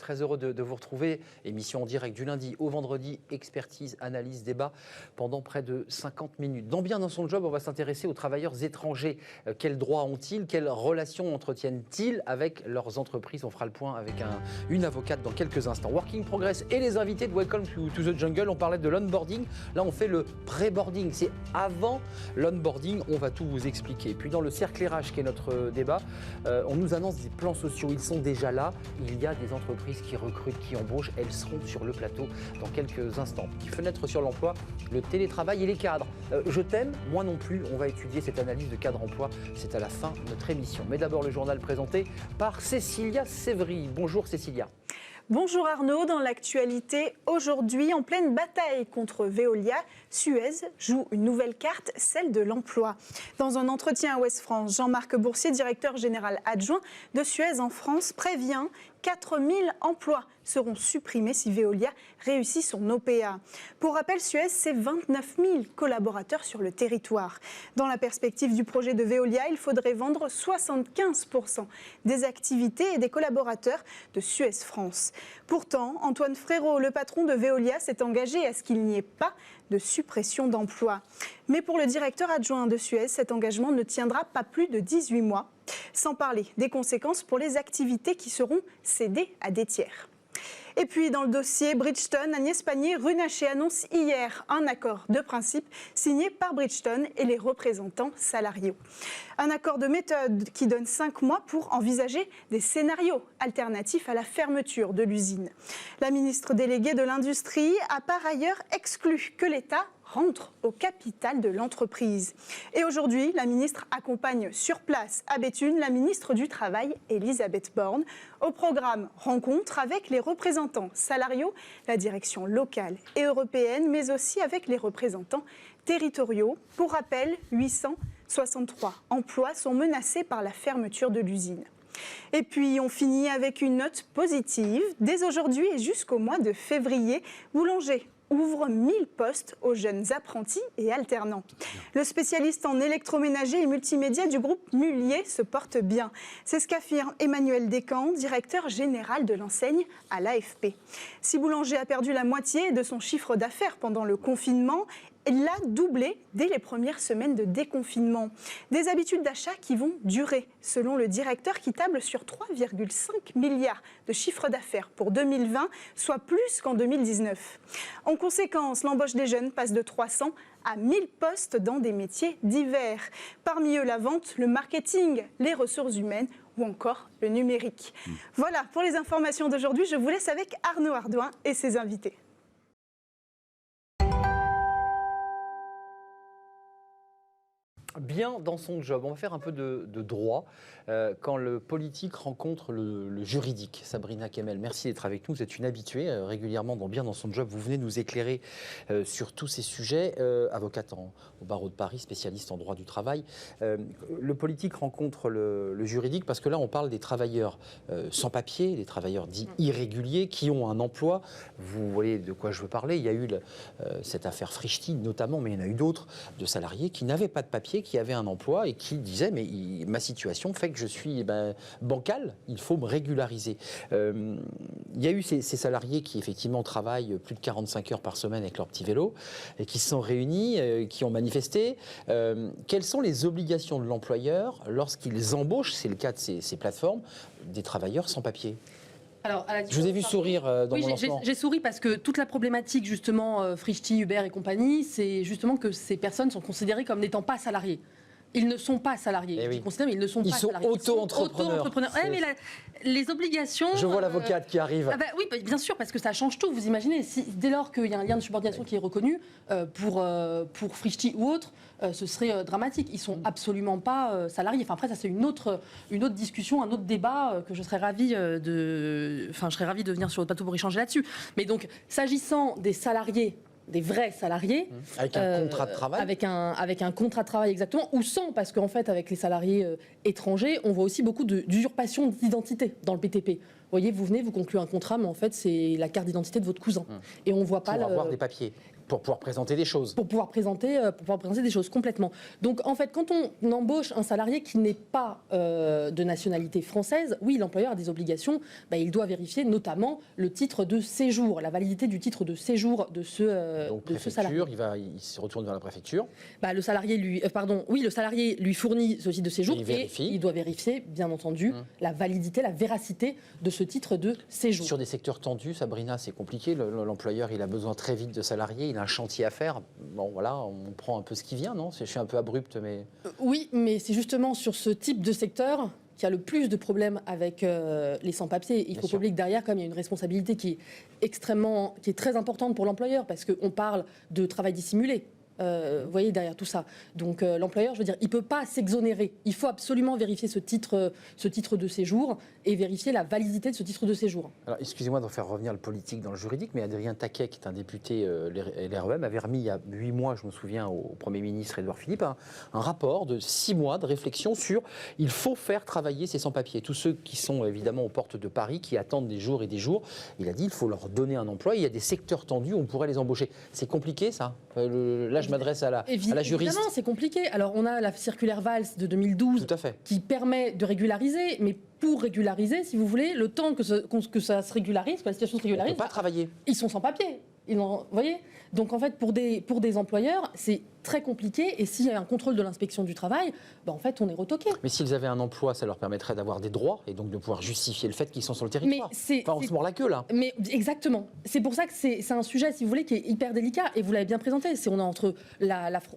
très heureux de vous retrouver. Émission en direct du lundi au vendredi, expertise, analyse, débat pendant près de 50 minutes. Dans Bien dans son job, on va s'intéresser aux travailleurs étrangers. Quels droits ont-ils? Quelles relations entretiennent-ils avec leurs entreprises? On fera le point avec une avocate dans quelques instants. Working Progress et les invités de Welcome to the Jungle. On parlait de l'onboarding. Là, on fait le pré-boarding. C'est avant l'onboarding. On va tout vous expliquer. Et puis dans le cercle RH, qui est notre débat, on nous annonce des plans sociaux. Ils sont déjà là. Il y a des entreprises qui recrutent, qui embauchent. Elles seront sur le plateau dans quelques instants. Petite fenêtre sur l'emploi, le télétravail et les cadres. Je t'aime, moi non plus. On va étudier cette analyse de cadre emploi. C'est à la fin de notre émission. Mais d'abord, le journal présenté par Cécilia Sévry. Bonjour Cécilia. Bonjour Arnaud, dans l'actualité, aujourd'hui, en pleine bataille contre Veolia, Suez joue une nouvelle carte, celle de l'emploi. Dans un entretien à Ouest France, Jean-Marc Boursier, directeur général adjoint de Suez en France, prévient 4000 emplois seront supprimés si Veolia réussit son OPA. Pour rappel, Suez, c'est 29 000 collaborateurs sur le territoire. Dans la perspective du projet de Veolia, il faudrait vendre 75% des activités et des collaborateurs de Suez France. Pourtant, Antoine Frérot, le patron de Veolia, s'est engagé à ce qu'il n'y ait pas de suppression d'emplois. Mais pour le directeur adjoint de Suez, cet engagement ne tiendra pas plus de 18 mois, sans parler des conséquences pour les activités qui seront cédées à des tiers. Et puis dans le dossier Bridgestone, Agnès Pannier-Runacher annonce hier un accord de principe signé par Bridgestone et les représentants salariaux. Un accord de méthode qui donne 5 mois pour envisager des scénarios alternatifs à la fermeture de l'usine. La ministre déléguée de l'Industrie a par ailleurs exclu que l'État rentre au capital de l'entreprise. Et aujourd'hui, la ministre accompagne sur place à Béthune la ministre du Travail, Elisabeth Borne, au programme Rencontre avec les représentants salariaux, la direction locale et européenne, mais aussi avec les représentants territoriaux. Pour rappel, 863 emplois sont menacés par la fermeture de l'usine. Et puis on finit avec une note positive. Dès aujourd'hui et jusqu'au mois de février, Boulanger ouvre 1000 postes aux jeunes apprentis et alternants. Le spécialiste en électroménager et multimédia du groupe Mullier se porte bien. C'est ce qu'affirme Emmanuel Descamps, directeur général de l'enseigne à l'AFP. Si Boulanger a perdu la moitié de son chiffre d'affaires pendant le confinement, il l'a doublé dès les premières semaines de déconfinement. Des habitudes d'achat qui vont durer, selon le directeur qui table sur 3,5 milliards de chiffre d'affaires pour 2020, soit plus qu'en 2019. En conséquence, l'embauche des jeunes passe de 300 à 1000 postes dans des métiers divers. Parmi eux, la vente, le marketing, les ressources humaines ou encore le numérique. Voilà pour les informations d'aujourd'hui. Je vous laisse avec Arnaud Ardouin et ses invités. Bien dans son job. On va faire un peu de droit quand le politique rencontre le juridique. Sabrina Kemel, merci d'être avec nous. Vous êtes une habituée régulièrement dans Bien dans son job. Vous venez nous éclairer sur tous ces sujets. Avocate au barreau de Paris, spécialiste en droit du travail. Le politique rencontre le juridique parce que là, on parle des travailleurs sans papier, des travailleurs dits irréguliers qui ont un emploi. Vous voyez de quoi je veux parler. Il y a eu cette affaire Frischti notamment, mais il y en a eu d'autres de salariés qui n'avaient pas de papier, qui avaient un emploi et qui disaient mais ma situation fait que je suis bancal, il faut me régulariser. Il y a eu ces salariés qui effectivement travaillent plus de 45 heures par semaine avec leur petit vélo et qui se sont réunis, qui ont manifesté. Quelles sont les obligations de l'employeur lorsqu'ils embauchent, c'est le cas de ces plateformes, des travailleurs sans papier? Alors, je vous ai vu sourire dans mon lancement. J'ai souri parce que toute la problématique, justement, Frischti, Uber et compagnie, c'est justement que ces personnes sont considérées comme n'étant pas salariées. Ils ne sont pas salariés. Eh oui. Mais ils ne sont pas salariés. Auto-entrepreneurs. Mais les obligations... Je vois l'avocate qui arrive. Oui, bien sûr, parce que ça change tout. Vous imaginez, dès lors qu'il y a un lien de subordination qui est reconnu, pour Frischti ou autre, ce serait dramatique. Ils ne sont absolument pas salariés. Enfin, après, ça, c'est une autre discussion, un autre débat que je serais ravie de venir sur le plateau pour échanger là-dessus. Mais donc, s'agissant des salariés, des vrais salariés. Avec un contrat de travail. Avec un contrat de travail, exactement, ou sans, parce qu'en fait, avec les salariés étrangers, on voit aussi beaucoup d'usurpation d'identité dans le BTP. Vous voyez, vous venez, vous concluez un contrat, mais en fait, c'est la carte d'identité de votre cousin. Et on voit pas pour avoir des papiers. Pour pouvoir présenter des choses. Pour pouvoir présenter des choses complètement. Donc en fait, quand on embauche un salarié qui n'est pas de nationalité française, oui, l'employeur a des obligations. Il doit vérifier notamment le titre de séjour, la validité du titre de séjour de ce salarié. Il se retourne vers la préfecture. Le salarié le salarié lui fournit ce titre de séjour et il doit vérifier, bien entendu, la validité, la véracité de ce titre de séjour. Sur des secteurs tendus, Sabrina, c'est compliqué. L'employeur, il a besoin très vite de salariés. Il a un chantier à faire. Bon, voilà, on prend un peu ce qui vient, non? Je suis un peu abrupte, mais... Oui, mais c'est justement sur ce type de secteur qu'il y a le plus de problèmes avec les sans-papiers. Il faut pas oublier que derrière, il y a une responsabilité qui est très importante pour l'employeur, parce qu'on parle de travail dissimulé. Vous voyez, derrière tout ça. Donc l'employeur, je veux dire, il ne peut pas s'exonérer. Il faut absolument vérifier ce titre de séjour et vérifier la validité de ce titre de séjour. Alors, excusez-moi de faire revenir le politique dans le juridique, mais Adrien Taquet, qui est un député LREM, avait remis il y a 8 mois, je me souviens, au Premier ministre Édouard Philippe, un rapport de 6 mois de réflexion sur il faut faire travailler ces sans-papiers. Tous ceux qui sont évidemment aux portes de Paris, qui attendent des jours et des jours, il a dit il faut leur donner un emploi. Il y a des secteurs tendus où on pourrait les embaucher. C'est compliqué, ça? Là, je m'adresse à la juriste. Évidemment, c'est compliqué. Alors, on a la circulaire Valls de 2012 qui permet de régulariser, mais pour régulariser, si vous voulez, le temps que ça se régularise, que la situation se régularise, on ne peut pas travailler. Ils sont sans papier. Vous voyez? Donc en fait, pour des employeurs, c'est très compliqué. Et s'il y a un contrôle de l'inspection du travail, en fait, on est retoqué. Mais s'ils avaient un emploi, ça leur permettrait d'avoir des droits et donc de pouvoir justifier le fait qu'ils sont sur le territoire. On se mord la queue, là. Mais exactement. C'est pour ça que c'est un sujet, si vous voulez, qui est hyper délicat. Et vous l'avez bien présenté. On est entre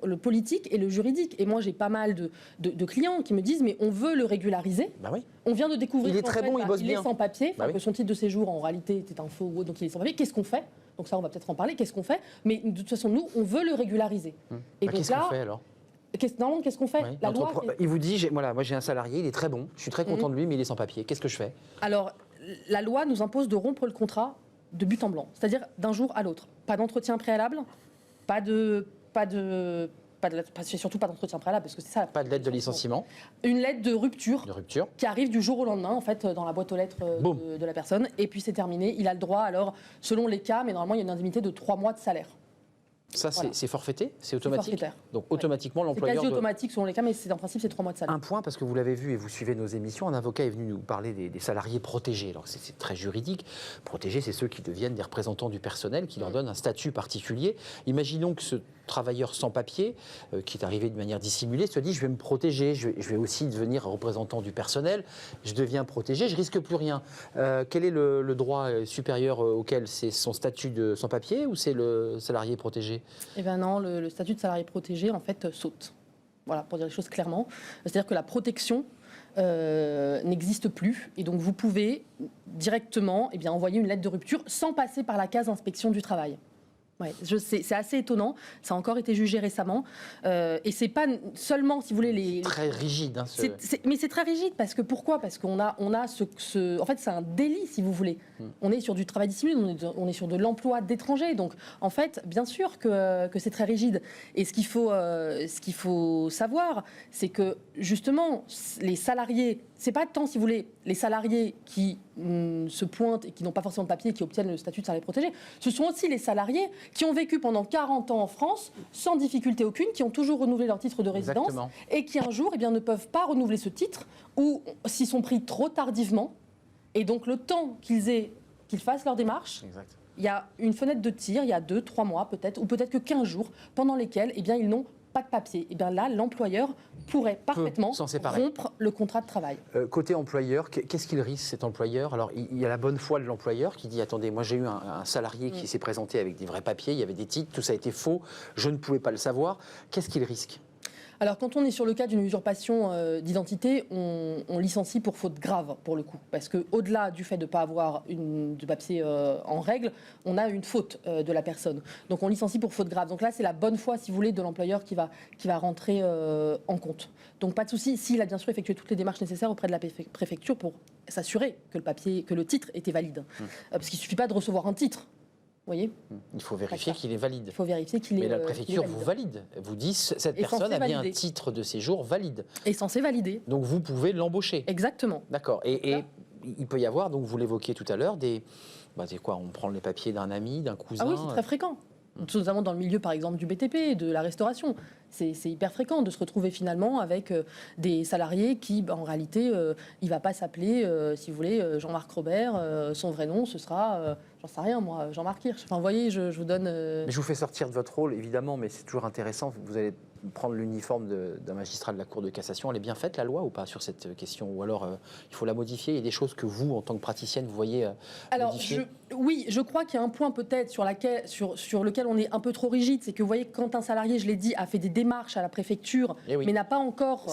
le politique et le juridique. Et moi, j'ai pas mal de clients qui me disent, mais on veut le régulariser. Oui. On vient de découvrir il est très bon, il bosse bien. Il est sans papier, que son titre de séjour, en réalité, était un faux, donc il est sans papier. Qu'est-ce qu'on fait? Donc ça, on va peut-être en parler. Qu'est-ce qu'on fait? Mais de toute façon, nous, on veut le régulariser. Et donc qu'est-ce qu'on fait alors? Qu'est-ce qu'on fait? La loi, il vous dit, moi j'ai un salarié, il est très bon, je suis très content de lui, mais il est sans papier. Qu'est-ce que je fais? Alors, la loi nous impose de rompre le contrat de but en blanc, c'est-à-dire d'un jour à l'autre. Pas d'entretien préalable, surtout pas d'entretien préalable, parce que c'est ça. Pas de lettre de licenciement. Une lettre de rupture. Qui arrive du jour au lendemain, en fait, dans la boîte aux lettres de la personne. Et puis c'est terminé. Il a le droit, alors, selon les cas, mais normalement, il y a une indemnité de 3 mois de salaire. Ça, c'est forfaité? C'est automatique? Forfaitaire. Donc automatiquement, l'employeur... C'est quasi automatique selon les cas, mais en principe, c'est 3 mois de salaire. Un point, parce que vous l'avez vu et vous suivez nos émissions, un avocat est venu nous parler des salariés protégés. Alors c'est très juridique. Protégés, c'est ceux qui deviennent des représentants du personnel, qui leur donnent un statut particulier. Imaginons que ce travailleur sans papier, qui est arrivé de manière dissimulée, se dit je vais me protéger, je vais aussi devenir représentant du personnel, je deviens protégé, je risque plus rien. Quel est le droit supérieur auquel c'est son statut de sans papier ou c'est le salarié protégé? Eh bien non, le statut de salarié protégé en fait saute. Voilà, pour dire les choses clairement. C'est-à-dire que la protection n'existe plus et donc vous pouvez directement envoyer une lettre de rupture sans passer par la case inspection du travail. Ouais, c'est assez étonnant. Ça a encore été jugé récemment. Et c'est pas seulement, si vous voulez, très rigide. Hein, mais c'est très rigide parce que pourquoi? Parce qu'on a en fait, c'est un délit, si vous voulez. On est sur du travail dissimulé, on est sur de l'emploi d'étrangers. Donc, en fait, bien sûr que c'est très rigide. Et ce qu'il faut savoir, c'est que justement, les salariés, c'est pas tant, si vous voulez, les salariés qui se pointent et qui n'ont pas forcément de papier et qui obtiennent le statut de salarié protégé, ce sont aussi les salariés qui ont vécu pendant 40 ans en France sans difficulté aucune, qui ont toujours renouvelé leur titre de résidence. Exactement. Et qui un jour ne peuvent pas renouveler ce titre ou s'ils sont pris trop tardivement. Et donc le temps qu'ils fassent leur démarche, il y a une fenêtre de tir, il y a 2-3 mois peut-être, ou peut-être que 15 jours, pendant lesquels ils n'ont pas de papier. Et bien là, l'employeur pourrait parfaitement rompre le contrat de travail. Côté employeur, qu'est-ce qu'il risque cet employeur? Alors, il y a la bonne foi de l'employeur qui dit, attendez, moi j'ai eu un salarié qui s'est présenté avec des vrais papiers, il y avait des titres, tout ça a été faux, je ne pouvais pas le savoir. Qu'est-ce qu'il risque? Alors, quand on est sur le cas d'une usurpation d'identité, on licencie pour faute grave, pour le coup. Parce qu'au-delà du fait de ne pas avoir de papier en règle, on a une faute de la personne. Donc, on licencie pour faute grave. Donc là, c'est la bonne foi, si vous voulez, de l'employeur qui va rentrer en compte. Donc, pas de souci, s'il a bien sûr effectué toutes les démarches nécessaires auprès de la préfecture pour s'assurer que le titre était valide. Parce qu'il ne suffit pas de recevoir un titre. Voyez, il faut vérifier qu'il est valide. Il faut vérifier qu'il est. Mais la préfecture vous valide. Vous dit cette personne a bien un titre de séjour valide. Est censé valider. Donc vous pouvez l'embaucher. Exactement. D'accord. Et il peut y avoir, donc vous l'évoquiez tout à l'heure, on prend les papiers d'un ami, d'un cousin. Ah oui, c'est très fréquent. notamment dans le milieu, par exemple, du BTP, de la restauration. C'est hyper fréquent de se retrouver finalement avec des salariés qui, en réalité, il ne va pas s'appeler, si vous voulez, Jean-Marc Robert. Son vrai nom, ce sera, j'en sais rien moi, Jean-Marc Hirsch. Enfin, vous voyez, je vous donne... Mais je vous fais sortir de votre rôle, évidemment, mais c'est toujours intéressant. Vous allez prendre l'uniforme d'un magistrat de la Cour de cassation. Elle est bien faite, la loi, ou pas, sur cette question? Ou alors, il faut la modifier? Il y a des choses que vous, en tant que praticienne, vous voyez modifier? Oui, je crois qu'il y a un point peut-être sur lequel on est un peu trop rigide. C'est que vous voyez, quand un salarié, je l'ai dit, a fait des démarches à la préfecture, mais n'a pas encore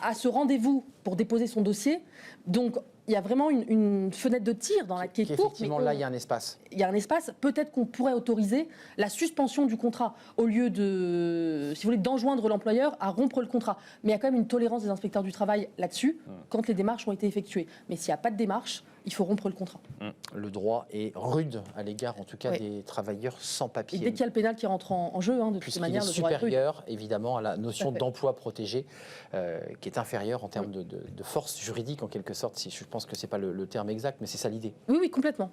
à ce rendez-vous pour déposer son dossier, donc il y a vraiment une fenêtre de tir dans la qui est courte. Effectivement, là, il y a un espace. Il y a un espace. Peut-être qu'on pourrait autoriser la suspension du contrat au lieu de, si vous voulez, d'enjoindre l'employeur à rompre le contrat. Mais il y a quand même une tolérance des inspecteurs du travail là-dessus quand les démarches ont été effectuées. Mais s'il n'y a pas de démarche, il faut rompre le contrat. Le droit est rude à l'égard, en tout cas, des travailleurs sans papier. Et dès qu'il y a le pénal qui rentre en jeu, de toute manière, le droit est supérieur, évidemment, à la notion d'emploi protégé, qui est inférieure en termes de force juridique, en quelque sorte. Je pense que ce n'est pas le terme exact, mais c'est ça l'idée. Oui, complètement.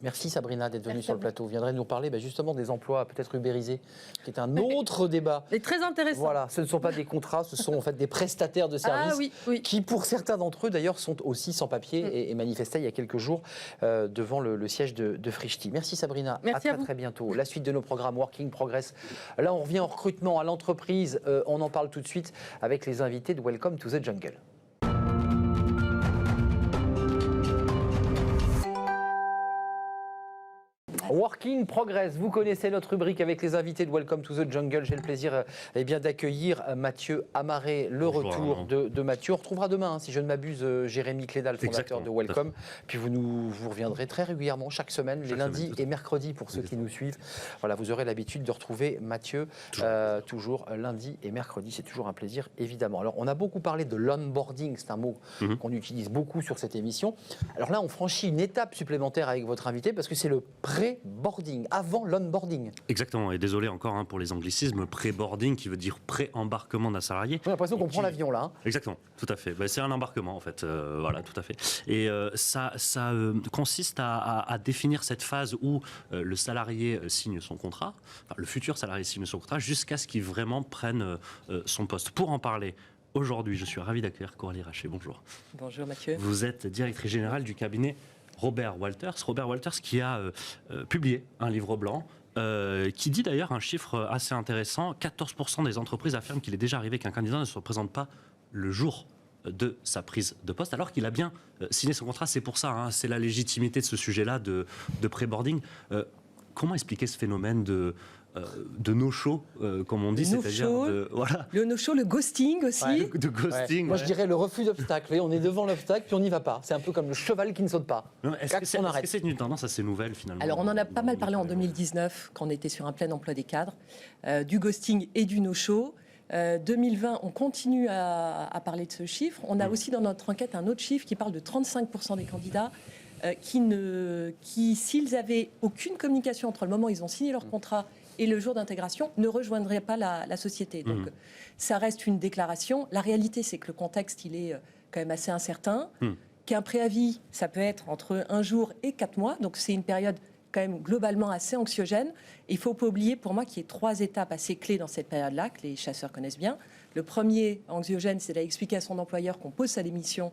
Merci Sabrina d'être venue sur le plateau. Vous viendrez nous parler justement des emplois peut-être ubérisés, qui est un autre débat. C'est très intéressant. Voilà, ce ne sont pas des contrats, ce sont en fait des prestataires de services qui, pour certains d'entre eux d'ailleurs, sont aussi sans papier et manifestaient il y a quelques jours devant le siège de Frischti. Merci Sabrina. Merci à très bientôt. La suite de nos programmes Working Progress. Là, on revient au recrutement, à l'entreprise. On en parle tout de suite avec les invités de Welcome to the Jungle. Working Progress, vous connaissez notre rubrique avec les invités de Welcome to the Jungle. J'ai le plaisir d'accueillir Mathieu Amaré, le retour de Mathieu. On retrouvera demain, si je ne m'abuse, Jérémy Clédal, fondateur de Welcome. Puis vous reviendrez très régulièrement, chaque semaine, les lundis et mercredis pour ceux qui nous suivent. Voilà, vous aurez l'habitude de retrouver Mathieu toujours lundi et mercredi. C'est toujours un plaisir, évidemment. Alors, on a beaucoup parlé de l'onboarding, c'est un mot qu'on utilise beaucoup sur cette émission. Alors là, on franchit une étape supplémentaire avec votre invité parce que c'est le pré-boarding, avant l'onboarding. Exactement, et désolé encore pour les anglicismes, pré-boarding qui veut dire pré-embarquement d'un salarié. J'ai l'impression qu'on prend l'avion là. Exactement, tout à fait. C'est un embarquement en fait, voilà, tout à fait. Et ça consiste à définir cette phase où le salarié signe son contrat, le futur salarié signe son contrat, jusqu'à ce qu'il vraiment prenne son poste. Pour en parler, aujourd'hui, je suis ravi d'accueillir Coralie Raché. Bonjour. Bonjour Mathieu. Vous êtes directrice générale du cabinet Robert Walters. Robert Walters qui a publié un livre blanc qui dit d'ailleurs un chiffre assez intéressant. 14% des entreprises affirment qu'il est déjà arrivé qu'un candidat ne se représente pas le jour de sa prise de poste, alors qu'il a bien signé son contrat. C'est pour ça, c'est la légitimité de ce sujet-là de pré-boarding. Comment expliquer ce phénomène de no-show, comme on dit, c'est-à-dire le no-show, le ghosting aussi. Ouais, de ghosting. Moi, je dirais le refus d'obstacle. On est devant l'obstacle, puis on n'y va pas. C'est un peu comme le cheval qui ne saute pas. Est-ce que c'est une tendance assez nouvelle, finalement? Alors, on en a pas mal parlé en 2019, quand on était sur un plein emploi des cadres, du ghosting et du no-show. 2020, on continue à parler de ce chiffre. On a aussi dans notre enquête un autre chiffre qui parle de 35% des candidats qui, s'ils avaient aucune communication entre le moment où ils ont signé leur contrat et le jour d'intégration, ne rejoindraient pas la société. Donc, ça reste une déclaration. La réalité, c'est que le contexte, il est quand même assez incertain. Qu'un préavis, ça peut être entre 1 jour et 4 mois. Donc, c'est une période quand même globalement assez anxiogène. Il ne faut pas oublier, pour moi, qu'il y a 3 étapes assez clés dans cette période-là, que les chasseurs connaissent bien. Le premier anxiogène, c'est d'expliquer à son employeur qu'on pose sa démission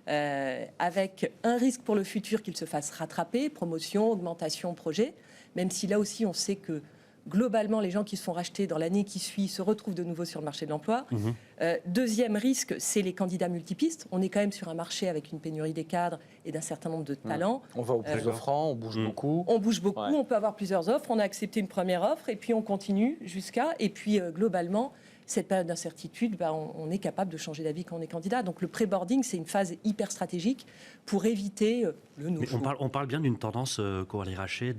avec un risque pour le futur qu'il se fasse rattraper, promotion, augmentation, projet. Même si là aussi, on sait que globalement, les gens qui se font racheter dans l'année qui suit se retrouvent de nouveau sur le marché de l'emploi. Deuxième risque, c'est les candidats multipistes. On est quand même sur un marché avec une pénurie des cadres et d'un certain nombre de talents. On va au plus offrant, on bouge beaucoup. On bouge beaucoup, on peut avoir plusieurs offres. On a accepté une première offre et puis on continue jusqu'à... Et puis globalement, cette période d'incertitude, on est capable de changer d'avis quand on est candidat. Donc le pré-boarding, c'est une phase hyper stratégique pour éviter le no-show. On parle bien d'une tendance, Coralie Raché,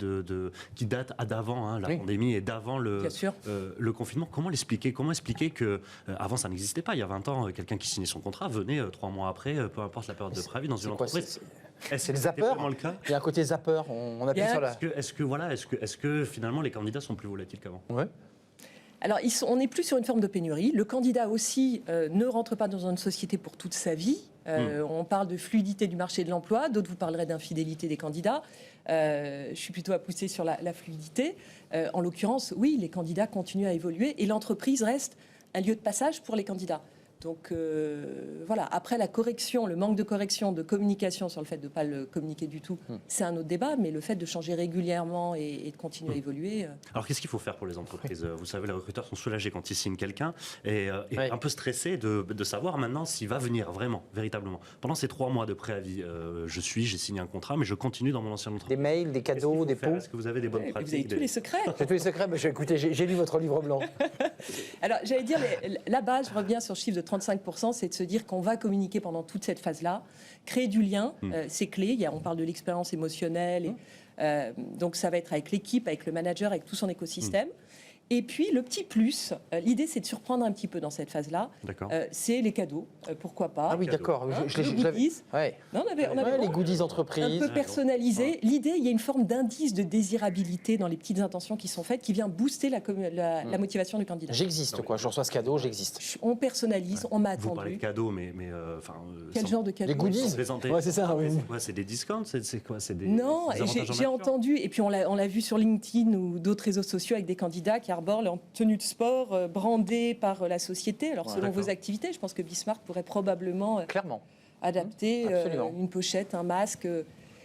qui date d'avant la pandémie et d'avant le confinement. Comment l'expliquer? Comment expliquer qu'avant ça n'existait pas? Il y a 20 ans, quelqu'un qui signait son contrat venait 3 mois après, peu importe la période de préavis dans une entreprise. C'est le zapper. Le cas. Il y a un côté zapper. On appuie sur la... Est-ce que finalement les candidats sont plus volatiles qu'avant? Alors, on n'est plus sur une forme de pénurie. Le candidat aussi ne rentre pas dans une société pour toute sa vie. On parle de fluidité du marché de l'emploi, d'autres vous parleraient d'infidélité des candidats. Je suis plutôt à pousser sur la fluidité. En l'occurrence, oui, les candidats continuent à évoluer et l'entreprise reste un lieu de passage pour les candidats. Donc voilà, après la correction, le manque de correction, de communication sur le fait de ne pas le communiquer du tout, c'est un autre débat, mais le fait de changer régulièrement et de continuer à évoluer... Alors qu'est-ce qu'il faut faire pour les entreprises ? Vous savez, les recruteurs sont soulagés quand ils signent quelqu'un et un peu stressés de savoir maintenant s'il va venir vraiment, véritablement. Pendant ces 3 mois de préavis, j'ai signé un contrat, mais je continue dans mon ancienne entreprise. Des mails, des cadeaux, des pots. Est-ce que vous avez des bonnes pratiques ? Vous avez tous les secrets. J'ai tous les secrets, mais écoutez, j'ai lu votre livre blanc. Alors, j'allais dire, la base, je reviens sur le chiffre de 35%, c'est de se dire qu'on va communiquer pendant toute cette phase-là, créer du lien, c'est clé. On parle de l'expérience émotionnelle, donc ça va être avec l'équipe, avec le manager, avec tout son écosystème. Et puis, le petit plus, l'idée, c'est de surprendre un petit peu dans cette phase-là. C'est les cadeaux, pourquoi pas. Ah oui, d'accord. Le goodies. Ouais. Non, on avait les goodies entreprises. un peu personnalisé. L'idée, il y a une forme d'indice de désirabilité dans les petites intentions qui sont faites, qui vient booster la motivation du candidat. J'existe, quoi. Je reçois ce cadeau, j'existe. On personnalise, on m'a Vous parlez attendu. de cadeaux, mais Quel genre de cadeaux? Les goodies. Ouais, c'est ça. Oui. C'est des discounts, c'est quoi? C'est des Non, des avantages en j'ai nature entendu, et puis on l'a vu sur LinkedIn ou d'autres réseaux sociaux avec des candidats qui arborent leur tenue de sport brandée par la société. Alors, selon vos activités, je pense que Bismarck pourrait probablement Clairement. adapter une pochette, un masque.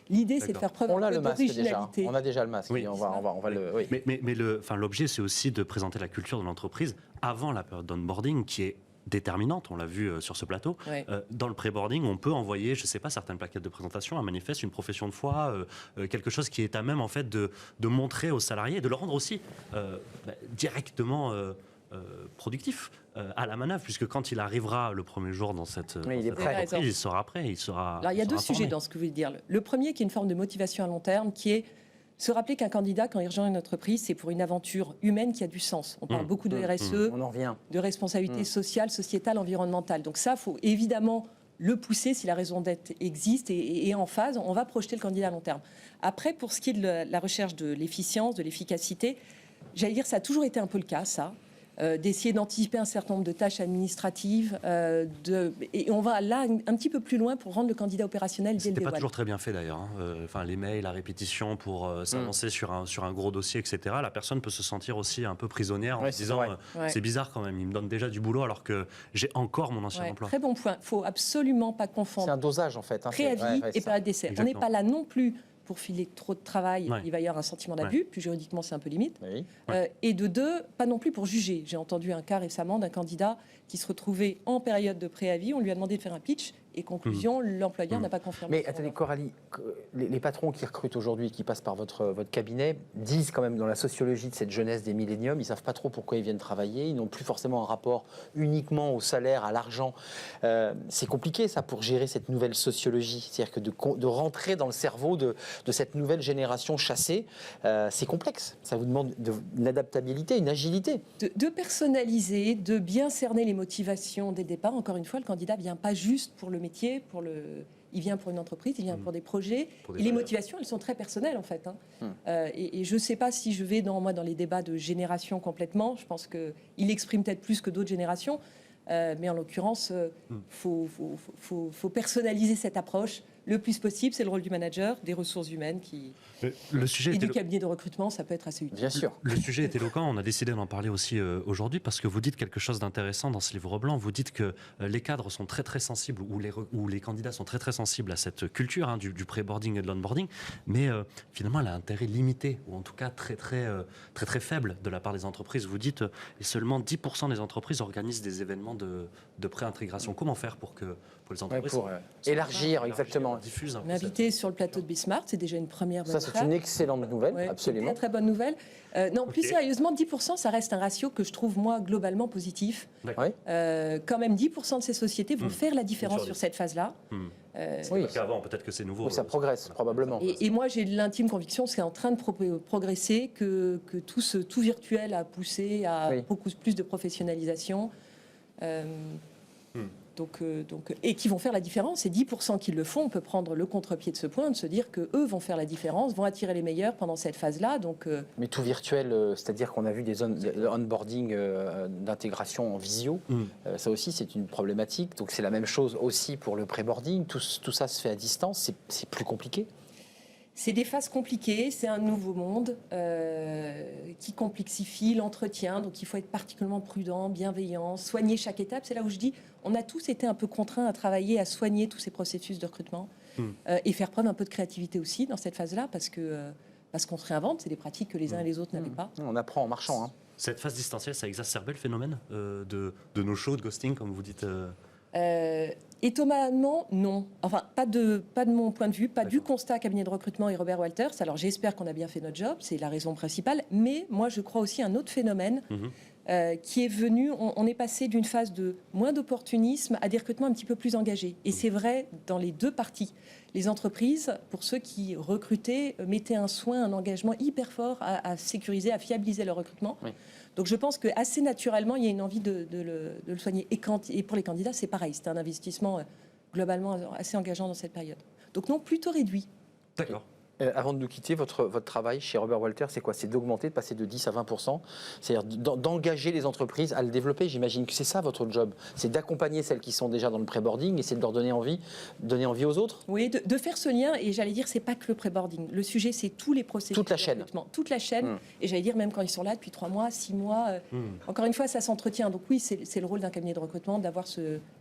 L'idée, c'est de faire preuve On a le masque déjà. d'originalité. On a déjà le masque. Oui. On va le. Oui. Mais l'objet, c'est aussi de présenter la culture de l'entreprise avant la période d'onboarding, qui est déterminante, on l'a vu sur ce plateau. Ouais. Dans le pré-boarding, on peut envoyer, je ne sais pas, certaines plaquettes de présentation, un manifeste, une profession de foi, quelque chose qui est à même en fait de montrer aux salariés, de le rendre aussi directement productif à la manœuvre, puisque quand il arrivera le premier jour dans cette entreprise, il sera prêt, il sera. Alors il y a deux informé. sujets dans ce que vous voulez dire. Le premier, qui est une forme de motivation à long terme, qui est se rappeler qu'un candidat, quand il rejoint une entreprise, c'est pour une aventure humaine qui a du sens. On parle beaucoup de RSE, On en revient. de responsabilité sociale, sociétale, environnementale. Donc ça, il faut évidemment le pousser si la raison d'être existe et en phase. On va projeter le candidat à long terme. Après, pour ce qui est de la recherche de l'efficience, de l'efficacité, j'allais dire ça a toujours été un peu le cas, ça. D'essayer d'anticiper un certain nombre de tâches administratives. Et on va là un petit peu plus loin pour rendre le candidat opérationnel dès le C'était dévoilement. pas toujours très bien fait d'ailleurs. Les mails, la répétition pour s'avancer sur un gros dossier, etc. La personne peut se sentir aussi un peu prisonnière en se disant c'est bizarre quand même, il me donne déjà du boulot alors que j'ai encore mon ancien emploi. Très bon point. Il ne faut absolument pas confondre C'est un dosage en fait. préavis et période d'essai. On n'est pas là non plus pour filer trop de travail, Ouais. il va y avoir un sentiment d'abus, puis juridiquement c'est un peu limite. Oui. Et de deux, pas non plus pour juger. J'ai entendu un cas récemment d'un candidat qui se retrouvait en période de préavis, on lui a demandé de faire un pitch, et conclusion, l'employeur n'a pas confirmé. Mais attendez, Coralie, les patrons qui recrutent aujourd'hui, qui passent par votre cabinet, disent quand même dans la sociologie de cette jeunesse des milléniums, ils ne savent pas trop pourquoi ils viennent travailler, ils n'ont plus forcément un rapport uniquement au salaire, à l'argent. C'est compliqué ça pour gérer cette nouvelle sociologie, c'est-à-dire que de rentrer dans le cerveau de cette nouvelle génération chassée, c'est complexe. Ça vous demande une adaptabilité, une agilité. De personnaliser, de bien cerner les motivations dès le départ. Encore une fois, le candidat ne vient pas juste pour le métier, il vient pour une entreprise, il vient pour des projets. Et les motivations, elles sont très personnelles en fait. Et je ne sais pas si je vais dans les débats de génération complètement. Je pense qu'il exprime peut-être plus que d'autres générations. Mais en l'occurrence, faut personnaliser cette approche le plus possible. C'est le rôle du manager, des ressources humaines et du cabinet de recrutement, ça peut être assez utile. Bien sûr. Le sujet est éloquent, on a décidé d'en parler aussi aujourd'hui parce que vous dites quelque chose d'intéressant dans ce livre blanc. Vous dites que les cadres sont très très sensibles ou les candidats sont très très sensibles à cette culture du pré-boarding et de l'onboarding, mais finalement elle a un intérêt limité ou en tout cas très très faible de la part des entreprises. Vous dites seulement 10% des entreprises organisent des événements de pré-intégration. Comment faire pour les entreprises pour élargir, exactement. Diffuse M'inviter sur le plateau de Bismarck, c'est déjà une première bonne Ça, c'est une excellente nouvelle, Ouais, absolument. Très, très bonne nouvelle. Plus sérieusement, 10%, ça reste un ratio que je trouve, moi, globalement positif. Oui. Quand même, 10% de ces sociétés vont faire la différence sur cette phase-là. Oui. Qu'avant, peut-être que c'est nouveau. Oui, ça progresse, probablement. Et moi, j'ai l'intime conviction que c'est en train de progresser, que tout virtuel a poussé à beaucoup plus de professionnalisation. et qui vont faire la différence. C'est 10% qui le font. On peut prendre le contre-pied de ce point, de se dire qu'eux vont faire la différence, vont attirer les meilleurs pendant cette phase-là. Mais tout virtuel, c'est-à-dire qu'on a vu des onboarding d'intégration en visio. Ça aussi, c'est une problématique. Donc c'est la même chose aussi pour le pré-boarding. Tout ça se fait à distance. C'est plus compliqué. C'est des phases compliquées, c'est un nouveau monde qui complexifie l'entretien, donc il faut être particulièrement prudent, bienveillant, soigner chaque étape. C'est là où je dis, on a tous été un peu contraints à travailler, à soigner tous ces processus de recrutement et faire preuve un peu de créativité aussi dans cette phase-là, parce qu'on se réinvente, c'est des pratiques que les uns et les autres n'avaient pas. On apprend en marchant. Hein. Cette phase distancielle, ça a exacerbé le phénomène de no-show, de ghosting, comme vous dites Étonnamment, non. Enfin, pas de mon point de vue, pas du constat cabinet de recrutement et Robert Walters. Alors, j'espère qu'on a bien fait notre job, c'est la raison principale. Mais moi, je crois aussi à un autre phénomène qui est venu. On est passé d'une phase de moins d'opportunisme à des recrutements un petit peu plus engagés. Et c'est vrai dans les deux parties. Les entreprises, pour ceux qui recrutaient, mettaient un soin, un engagement hyper fort à sécuriser, à fiabiliser leur recrutement. Oui. Donc je pense qu'assez naturellement, il y a une envie de le soigner. Et pour les candidats, c'est pareil. C'était un investissement globalement assez engageant dans cette période. Donc non, plutôt réduit. D'accord. Avant de nous quitter, votre travail chez Robert Walters, c'est quoi? C'est d'augmenter, de passer de 10 à 20%, c'est-à-dire d'engager les entreprises à le développer. J'imagine que c'est ça votre job, c'est d'accompagner celles qui sont déjà dans le pré-boarding et c'est de leur donner envie aux autres. Oui, de faire ce lien, et j'allais dire, c'est pas que le pré-boarding. Le sujet, c'est tous les processus. Toute la chaîne. Toute la chaîne, et j'allais dire, même quand ils sont là depuis 3 mois, 6 mois, encore une fois, ça s'entretient. Donc oui, c'est le rôle d'un cabinet de recrutement d'avoir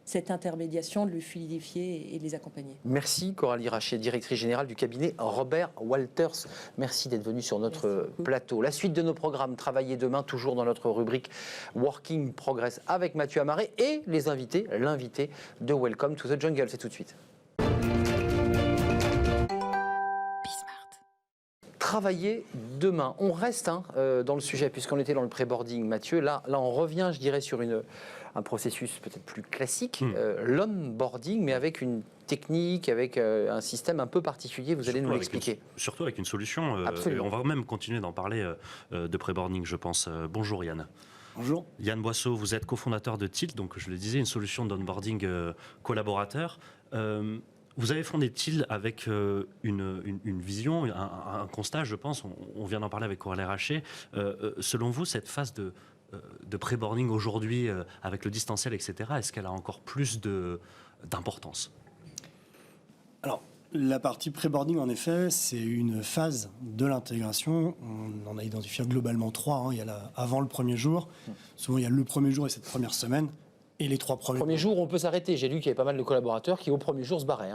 cette intermédiation, de le fluidifier et de les accompagner. Merci Coralie Rachet, directrice générale du cabinet Robert Walters. Merci d'être venue sur notre plateau. La suite de nos programmes, Travailler demain, toujours dans notre rubrique Working Progress avec Mathieu Amaré et les invités, l'invité de Welcome to the Jungle. C'est tout de suite. Travailler demain. On reste dans le sujet puisqu'on était dans le pré-boarding, Mathieu. Là, on revient, je dirais, sur un processus peut-être plus classique, l'onboarding, mais avec une technique, avec un système un peu particulier. Vous allez nous l'expliquer. Surtout avec une solution. On va même continuer d'en parler de pré-boarding, je pense. Bonjour Yann. Bonjour. Yann Boisseau, vous êtes cofondateur de Tilt, donc je le disais, une solution d'onboarding collaborateur. Vous avez fondé Tilt avec une vision, un constat, je pense. On vient d'en parler avec Coralie Rachet. Selon vous, cette phase de pré-boarding aujourd'hui, avec le distanciel, etc., est-ce qu'elle a encore plus d'importance? Alors, la partie pré-boarding, en effet, c'est une phase de l'intégration. On en a identifié globalement 3. Il y a avant le premier jour. Souvent, il y a le premier jour et cette première semaine. Et les 3 premiers. Premier jour, on peut s'arrêter. J'ai lu qu'il y avait pas mal de collaborateurs qui, au premier jour, se barraient.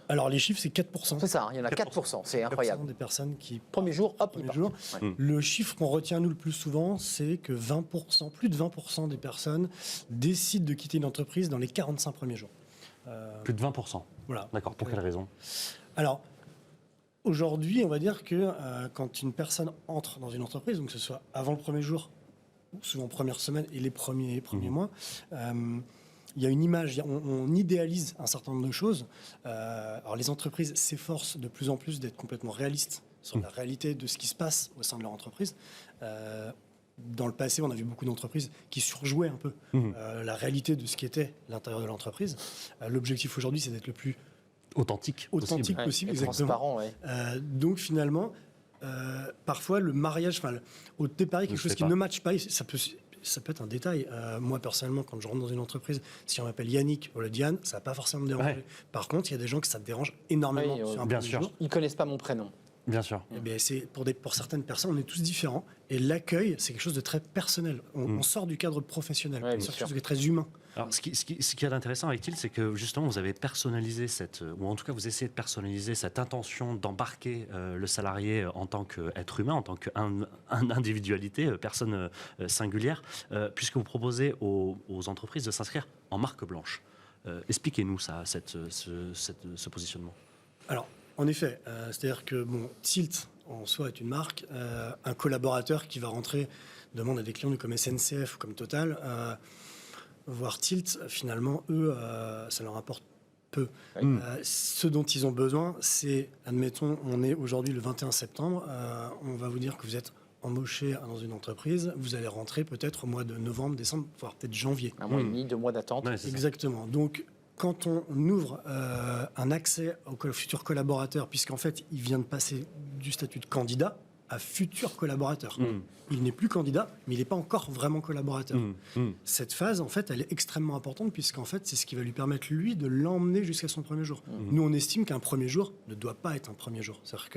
Alors, les chiffres, c'est 4%. C'est ça, il y en a 4%. C'est incroyable. Des personnes qui. Premier jour, hop, ils partent. Ouais. Le chiffre qu'on retient, nous, le plus souvent, c'est que 20%, plus de 20% des personnes décident de quitter une entreprise dans les 45 premiers jours. Plus de 20%. Voilà. D'accord. Pour quelle raison? Alors, aujourd'hui, on va dire que quand une personne entre dans une entreprise, donc que ce soit avant le premier jour, ou souvent première semaine et les premiers mois, il y a une image, on idéalise un certain nombre de choses. Alors, les entreprises s'efforcent de plus en plus d'être complètement réalistes sur la réalité de ce qui se passe au sein de leur entreprise. Dans le passé, on a vu beaucoup d'entreprises qui surjouaient un peu la réalité de ce qui était l'intérieur de l'entreprise. L'objectif aujourd'hui, c'est d'être le plus authentique possible, exactement. Transparent, ouais. Donc finalement, parfois le mariage, au départ, quelque chose qui ne matche pas, ça peut être un détail. Moi, personnellement, quand je rentre dans une entreprise, si on m'appelle Yannick ou Diane, ça ne va pas forcément me déranger. Ouais. Par contre, il y a des gens que ça te dérange énormément. Bien sûr. Ils ne connaissent pas mon prénom. Bien sûr. Et bien, pour certaines personnes, on est tous différents. Et l'accueil, c'est quelque chose de très personnel. On sort du cadre professionnel. C'est quelque chose qui est très humain. Alors, ce qui est intéressant avec Tilt, c'est que justement, vous avez personnalisé ou en tout cas, vous essayez de personnaliser cette intention d'embarquer le salarié en tant qu'être humain, en tant qu'individualité, personne singulière, puisque vous proposez aux entreprises de s'inscrire en marque blanche. Expliquez-nous ça, ce positionnement. Alors, en effet, c'est-à-dire que Tilt en soi est une marque. Un collaborateur qui va rentrer demande à des clients comme SNCF ou comme Total, voire Tilt, finalement, eux, ça leur apporte peu. Ce dont ils ont besoin, c'est, admettons, on est aujourd'hui le 21 septembre, on va vous dire que vous êtes embaucher dans une entreprise, vous allez rentrer peut-être au mois de novembre, décembre, voire peut-être janvier. Un mois et demi, 2 mois d'attente. Ouais, c'est ça. Exactement. Donc, quand on ouvre un accès au futur collaborateur, puisqu'en fait, il vient de passer du statut de candidat à futur collaborateur. Il n'est plus candidat, mais il n'est pas encore vraiment collaborateur. Cette phase, en fait, elle est extrêmement importante, puisqu'en fait, c'est ce qui va lui permettre, lui, de l'emmener jusqu'à son premier jour. Nous, on estime qu'un premier jour ne doit pas être un premier jour. C'est-à-dire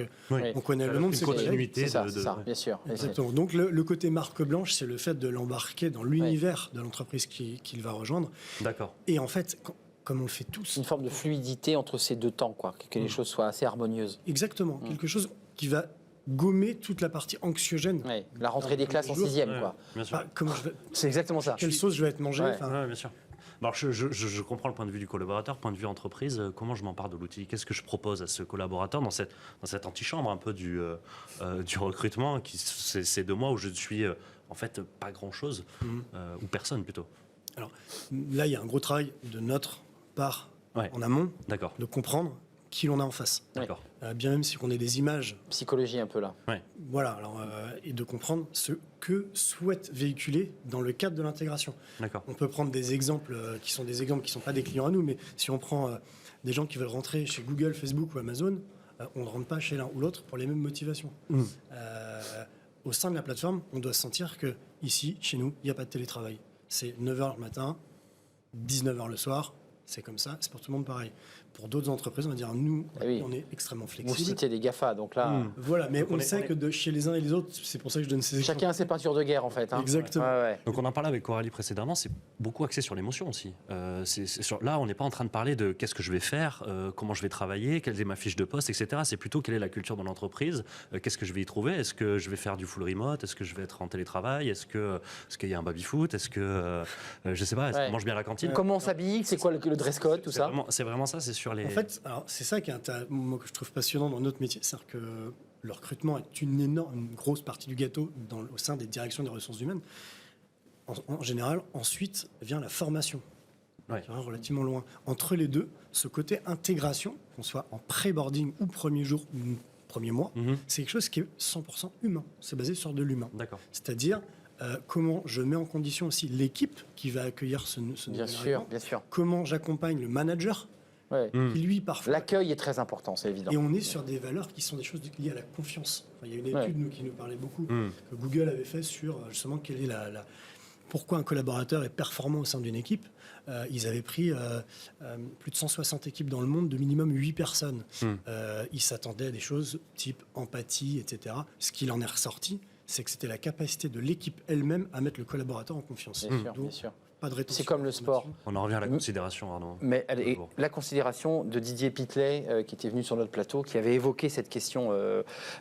qu'on connaît le nom de Une ses collègues. continuité. C'est ça, de- c'est ça, bien sûr. Exactement. Donc le côté marque blanche, c'est le fait de l'embarquer dans l'univers de l'entreprise qu'il va rejoindre. D'accord. Et en fait, comme on le fait tous, Une forme de fluidité entre ces deux temps, quoi, que les choses soient assez harmonieuses. exactement, quelque chose qui va gommer toute la partie anxiogène. Ouais, la rentrée des classes en Jour. 6e, Ouais, quoi. bien sûr. Ah, comment je vais- C'est exactement ça. quelle sauce je vais être mangé. Ouais. Enfin, Ouais, bien sûr. Alors, je comprends le point de vue du collaborateur, point de vue entreprise. Comment je m'empare de l'outil? Qu'est-ce que je propose à ce collaborateur dans cette antichambre un peu du recrutement c'est 2 mois où je ne suis en fait pas grand-chose, ou personne plutôt. Alors là, il y a un gros travail de notre part Ouais. en amont, D'accord. de comprendre qui l'on a en face. D'accord. Bien même si on ait des images, Psychologie un peu là. voilà, alors, et de comprendre ce que souhaite véhiculer dans le cadre de l'intégration. D'accord. On peut prendre des exemples qui sont pas des clients à nous, mais si on prend des gens qui veulent rentrer chez Google, Facebook ou Amazon, on ne rentre pas chez l'un ou l'autre pour les mêmes motivations. Au sein de la plateforme, on doit sentir que ici, chez nous, il n'y a pas de télétravail. C'est 9h le matin, 19h le soir, c'est comme ça, c'est pour tout le monde pareil. Pour d'autres entreprises, on va dire, nous, Ah oui. on est extrêmement Vous flexible. citez des GAFA, donc là, Voilà, mais Donc on sait que chez les uns et les autres, c'est pour ça que je donne ces exemples. chacun a ses peintures de guerre en fait. Hein. Exactement. Ouais, ouais. Donc on en parlait avec Coralie précédemment, c'est beaucoup axé sur l'émotion aussi. Là, on n'est pas en train de parler de qu'est-ce que je vais faire, comment je vais travailler, quelle est ma fiche de poste, etc. C'est plutôt quelle est la culture de l'entreprise, qu'est-ce que je vais y trouver, est-ce que je vais faire du full remote, est-ce que je vais être en télétravail, est-ce qu'il y a un baby-foot, est-ce que, je sais pas, est-ce Ouais. qu'on mange bien à la cantine. Comment on s'habille, c'est quoi le dress code, tout ça. C'est vraiment ça, c'est sur les... En fait, alors, c'est ça qui est moi, que je trouve passionnant dans notre métier, c'est-à-dire que le recrutement est une grosse partie du gâteau au sein des directions des ressources humaines. En général, ensuite vient la formation. Ouais. Ça va relativement loin. Entre les deux, ce côté intégration, qu'on soit en pré-boarding ou premier jour ou premier mois, c'est quelque chose qui est 100% humain. C'est basé sur de l'humain. D'accord. C'est-à-dire comment je mets en condition aussi l'équipe qui va accueillir ce Bien nouvel sûr, arrivant, bien sûr. comment j'accompagne le manager, Ouais. qui lui parfois... L'accueil est très important, c'est évident. Et on est sur des valeurs qui sont des choses liées à la confiance. Enfin, il y a une étude Ouais. qui nous parlait beaucoup, que Google avait fait sur justement quelle est pourquoi un collaborateur est performant au sein d'une équipe. Ils avaient pris plus de 160 équipes dans le monde, de minimum 8 personnes. Ils s'attendaient à des choses type empathie, etc. Ce qu'il en est ressorti, c'est que c'était la capacité de l'équipe elle-même à mettre le collaborateur en confiance. Bien sûr, Donc, bien sûr. pas de rétention C'est comme le sport. On en revient à la considération, Arnaud. Mais et Toujours. la considération de Didier Pitley, qui était venu sur notre plateau, qui avait évoqué cette question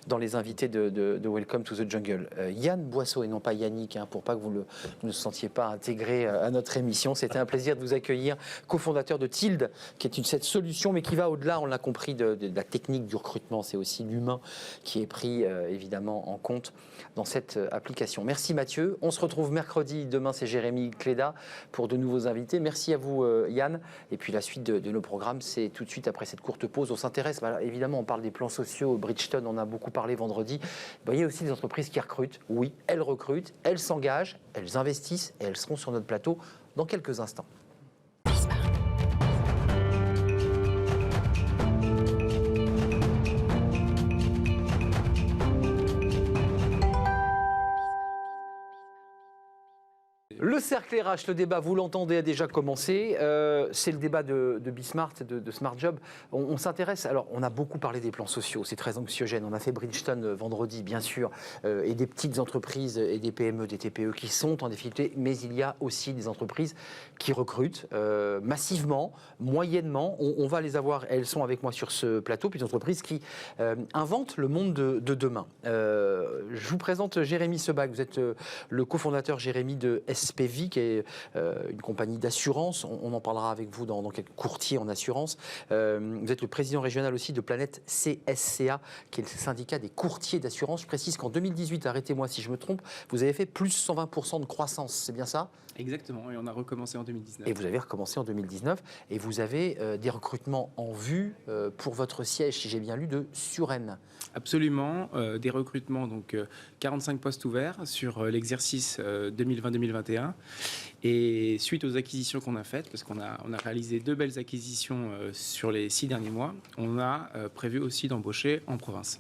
dans les invités de Welcome to the Jungle. Yann Boisseau, et non pas Yannick, pour pas que vous ne se sentiez pas intégré à notre émission. C'était un plaisir de vous accueillir, cofondateur de Tilde, qui est cette solution, mais qui va au-delà, on l'a compris, de la technique du recrutement. C'est aussi l'humain qui est pris évidemment en compte dans cette application. Merci Mathieu. On se retrouve mercredi. Demain, c'est Jérémy Cléda pour de nouveaux invités. Merci à vous Yann. Et puis la suite de nos programmes, c'est tout de suite après cette courte pause. On s'intéresse, évidemment, on parle des plans sociaux. Bridgestone, on a beaucoup parlé vendredi. Il y a aussi des entreprises qui recrutent. Oui, elles recrutent, elles s'engagent, elles investissent et elles seront sur notre plateau dans quelques instants. Le cercle RH, le débat, vous l'entendez, a déjà commencé. C'est le débat de Bismart, de Smart Job. On s'intéresse, alors on a beaucoup parlé des plans sociaux, c'est très anxiogène. On a fait Bridgestone vendredi, bien sûr, et des petites entreprises et des PME, des TPE qui sont en difficulté, mais il y a aussi des entreprises qui recrutent massivement, moyennement. On va les avoir, elles sont avec moi sur ce plateau, puis des entreprises qui inventent le monde de demain. Je vous présente Jérémy Sebac, vous êtes le cofondateur Jérémy de SPV. Evi, qui est une compagnie d'assurance. On en parlera avec vous dans quelques courtiers en assurance. Vous êtes le président régional aussi de Planète CSCA, qui est le syndicat des courtiers d'assurance. Je précise qu'en 2018, arrêtez-moi si je me trompe, vous avez fait plus 120% de croissance, c'est bien ça? Exactement, et on a recommencé en 2019. Et vous avez recommencé en 2019, et vous avez des recrutements en vue pour votre siège, si j'ai bien lu, de Suresnes. Absolument, des recrutements, donc 45 postes ouverts sur l'exercice 2020-2021. Et suite aux acquisitions qu'on a faites, parce qu'on a réalisé 2 belles acquisitions sur les 6 derniers mois, on a prévu aussi d'embaucher en province.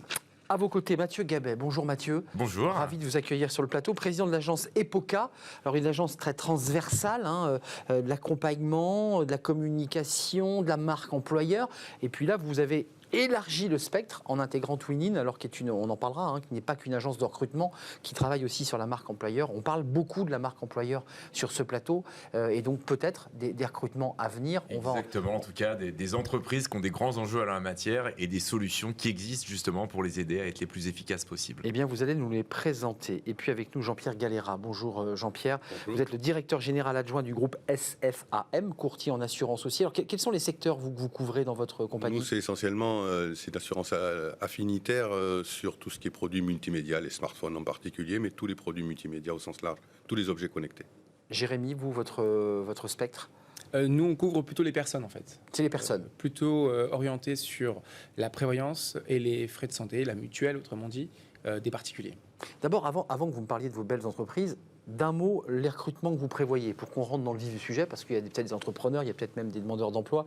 À vos côtés, Mathieu Gabet. Bonjour Mathieu. Bonjour. Ravi de vous accueillir sur le plateau. Président de l'agence EPOCA. Alors une agence très transversale, de l'accompagnement, de la communication, de la marque employeur. Et puis là, vous avez élargi le spectre en intégrant Twinin, alors on en parlera, qui n'est pas qu'une agence de recrutement, qui travaille aussi sur la marque employeur. On parle beaucoup de la marque employeur sur ce plateau, et donc peut-être des recrutements à venir. Exactement, en tout cas, des entreprises qui ont des grands enjeux à la matière et des solutions qui existent justement pour les aider à être les plus efficaces possibles. Eh bien, vous allez nous les présenter. Et puis avec nous, Jean-Pierre Galera. Bonjour Jean-Pierre. Bonjour. Vous êtes le directeur général adjoint du groupe SFAM, courtier en assurance aussi. Alors, quels sont les secteurs que vous couvrez dans votre compagnie? Nous, c'est essentiellement c'est l'assurance affinitaire sur tout ce qui est produits multimédia, les smartphones en particulier, mais tous les produits multimédia au sens large, tous les objets connectés. Jérémy, vous, votre spectre? Nous, on couvre plutôt les personnes, en fait. C'est les personnes. Plutôt orienté sur la prévoyance et les frais de santé, la mutuelle, autrement dit, des particuliers. D'abord, avant que vous me parliez de vos belles entreprises, d'un mot, les recrutements que vous prévoyez, pour qu'on rentre dans le vif du sujet, parce qu'il y a peut-être des entrepreneurs, il y a peut-être même des demandeurs d'emploi.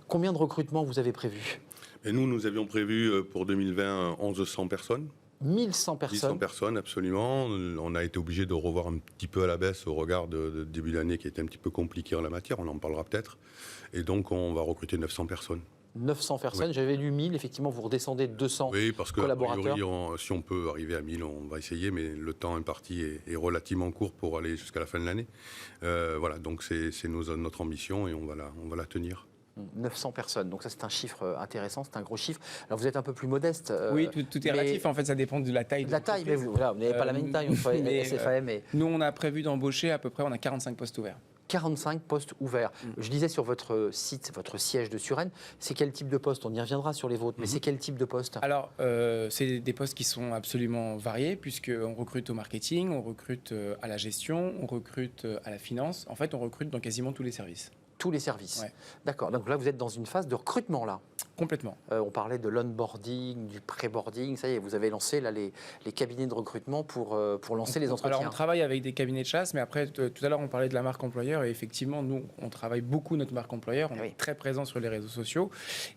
Combien de recrutements vous avez prévus? Et nous avions prévu pour 2020 1100 personnes. 1100 personnes. 1100 personnes, absolument. On a été obligé de revoir un petit peu à la baisse au regard de début d'année qui était un petit peu compliqué en la matière, on en parlera peut-être. Et donc, on va recruter 900 personnes. 900 personnes, oui. J'avais lu 1000, effectivement, vous redescendez de 200 collaborateurs. Oui, parce que si on peut arriver à 1000, on va essayer, mais le temps imparti est relativement court pour aller jusqu'à la fin de l'année. Voilà, donc c'est notre ambition et on va la tenir. 900 personnes, donc ça c'est un chiffre intéressant, c'est un gros chiffre. Alors vous êtes un peu plus modeste. Oui, tout est relatif, en fait ça dépend de la taille. De la taille, mais vous n'avez pas la même taille entre SFAM et... Nous on a prévu d'embaucher à peu près, on a 45 postes ouverts. 45 postes ouverts. Je disais sur votre site, votre siège de Suresnes, c'est quel type de poste? On y reviendra sur les vôtres, mais c'est quel type de poste? Alors, c'est des postes qui sont absolument variés, puisqu'on recrute au marketing, on recrute à la gestion, on recrute à la finance. En fait, on recrute dans quasiment tous les services. Tous les services. Ouais. D'accord. Donc là, vous êtes dans une phase de recrutement, là. Complètement. On parlait de l'onboarding, du pré-boarding. Ça y est, vous avez lancé là, les cabinets de recrutement pour lancer les entretiens. Alors, on travaille avec des cabinets de chasse, mais après, tout à l'heure, on parlait de la marque employeur. Et effectivement, nous, on travaille beaucoup notre marque employeur. On est très présent sur les réseaux sociaux.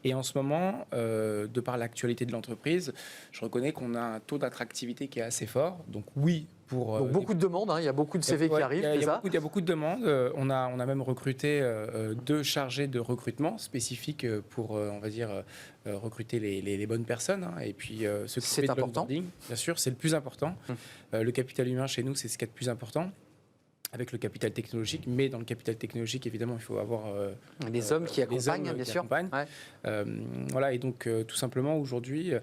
Et en ce moment, de par l'actualité de l'entreprise, je reconnais qu'on a un taux d'attractivité qui est assez fort. Donc oui, donc beaucoup de demandes, il y a beaucoup de CV qui arrivent, c'est ça? Il y a beaucoup de demandes. On a même recruté 2 chargés de recrutement spécifiques pour, on va dire, recruter les bonnes personnes. Et puis, c'est important. Bien sûr, c'est le plus important. Le capital humain, chez nous, c'est ce qu'il y a de plus important. Avec le capital technologique, mais dans le capital technologique, évidemment, il faut avoir... des hommes qui accompagnent, bien sûr. Ouais. Voilà, et donc, tout simplement, aujourd'hui,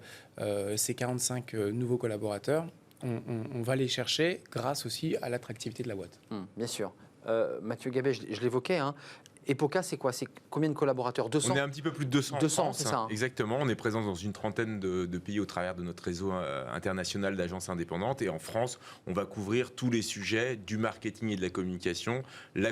ces 45 nouveaux collaborateurs, on va les chercher grâce aussi à l'attractivité de la boîte. Bien sûr. Mathieu Gabet, je l'évoquais, EPOCA, c'est quoi? C'est combien de collaborateurs? 200? On est un petit peu plus de 200 200, en France, c'est ça. Exactement. On est présent dans une trentaine de pays au travers de notre réseau international d'agences indépendantes. Et en France, on va couvrir tous les sujets du marketing et de la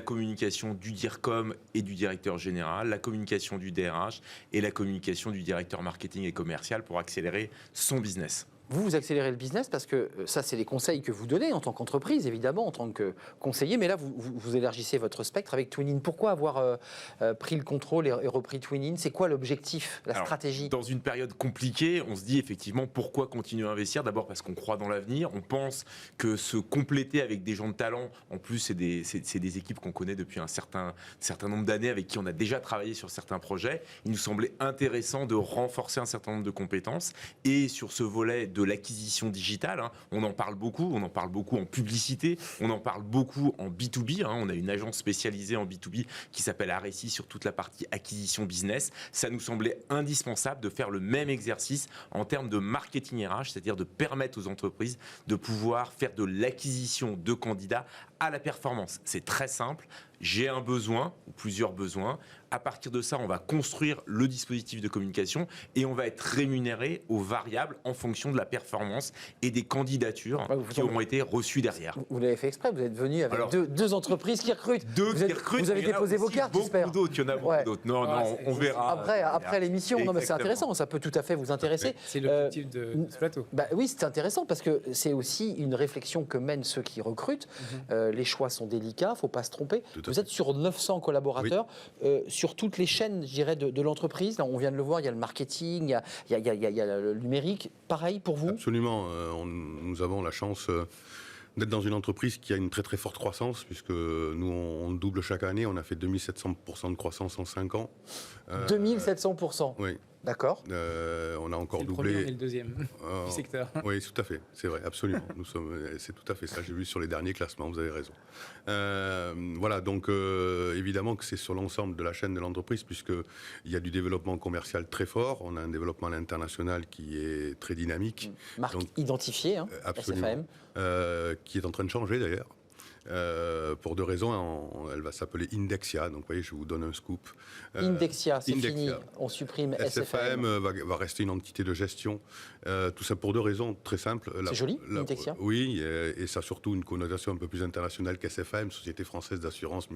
communication du DIRCOM et du directeur général, la communication du DRH et la communication du directeur marketing et commercial pour accélérer son business. Vous accélérez le business parce que ça, c'est les conseils que vous donnez en tant qu'entreprise, évidemment, en tant que conseiller. Mais là, vous élargissez votre spectre avec Twinin. Pourquoi avoir pris le contrôle et repris Twinin? C'est quoi l'objectif, la stratégie? Dans une période compliquée, on se dit effectivement pourquoi continuer à investir. D'abord parce qu'on croit dans l'avenir. On pense que se compléter avec des gens de talent, en plus, c'est des équipes qu'on connaît depuis un certain nombre d'années, avec qui on a déjà travaillé sur certains projets. Il nous semblait intéressant de renforcer un certain nombre de compétences. Et sur ce volet de l'acquisition digitale. On en parle beaucoup en publicité, on en parle beaucoup en B2B. On a une agence spécialisée en B2B qui s'appelle Aressi sur toute la partie acquisition business. Ça nous semblait indispensable de faire le même exercice en termes de marketing RH, c'est-à-dire de permettre aux entreprises de pouvoir faire de l'acquisition de candidats à la performance. C'est très simple. J'ai un besoin ou plusieurs besoins. À partir de ça, on va construire le dispositif de communication et on va être rémunéré aux variables en fonction de la performance et des candidatures qui auront été reçues derrière. Vous l'avez fait exprès, vous êtes venu avec deux entreprises qui recrutent. Vous avez déposé vos cartes, j'espère. Il y en a beaucoup d'autres. Non, on verra. Après l'émission, non, mais c'est intéressant, ça peut tout à fait vous intéresser. C'est l'objectif de ce plateau. Oui, c'est intéressant parce que c'est aussi une réflexion que mènent ceux qui recrutent. Les choix sont délicats, il ne faut pas se tromper. Vous êtes sur 900 collaborateurs, sur toutes les chaînes, je dirais, de l'entreprise. Là, on vient de le voir, il y a le marketing, il y a le numérique. Pareil pour vous ? Absolument. Nous avons la chance d'être dans une entreprise qui a une très très forte croissance, puisque nous, on double chaque année. On a fait 2700% de croissance en 5 ans. 2700%. Oui. D'accord. On a encore c'est doublé. Le premier et le deuxième du secteur. Oui, tout à fait. C'est vrai, absolument. C'est tout à fait ça. J'ai vu sur les derniers classements. Vous avez raison. Voilà. Donc, évidemment que c'est sur l'ensemble de la chaîne de l'entreprise, puisqu'il y a du développement commercial très fort. On a un développement à l'international qui est très dynamique. Marque identifiée, absolument. SFAM. Qui est en train de changer d'ailleurs. Pour 2 raisons, elle va s'appeler Indexia, donc vous voyez, je vous donne un scoop. Indexia, c'est fini, on supprime SFAM. va rester une entité de gestion, tout ça pour 2 raisons très simples. C'est joli, Indexia. Oui, et ça a surtout une connotation un peu plus internationale qu'SFAM, Société Française d'Assurance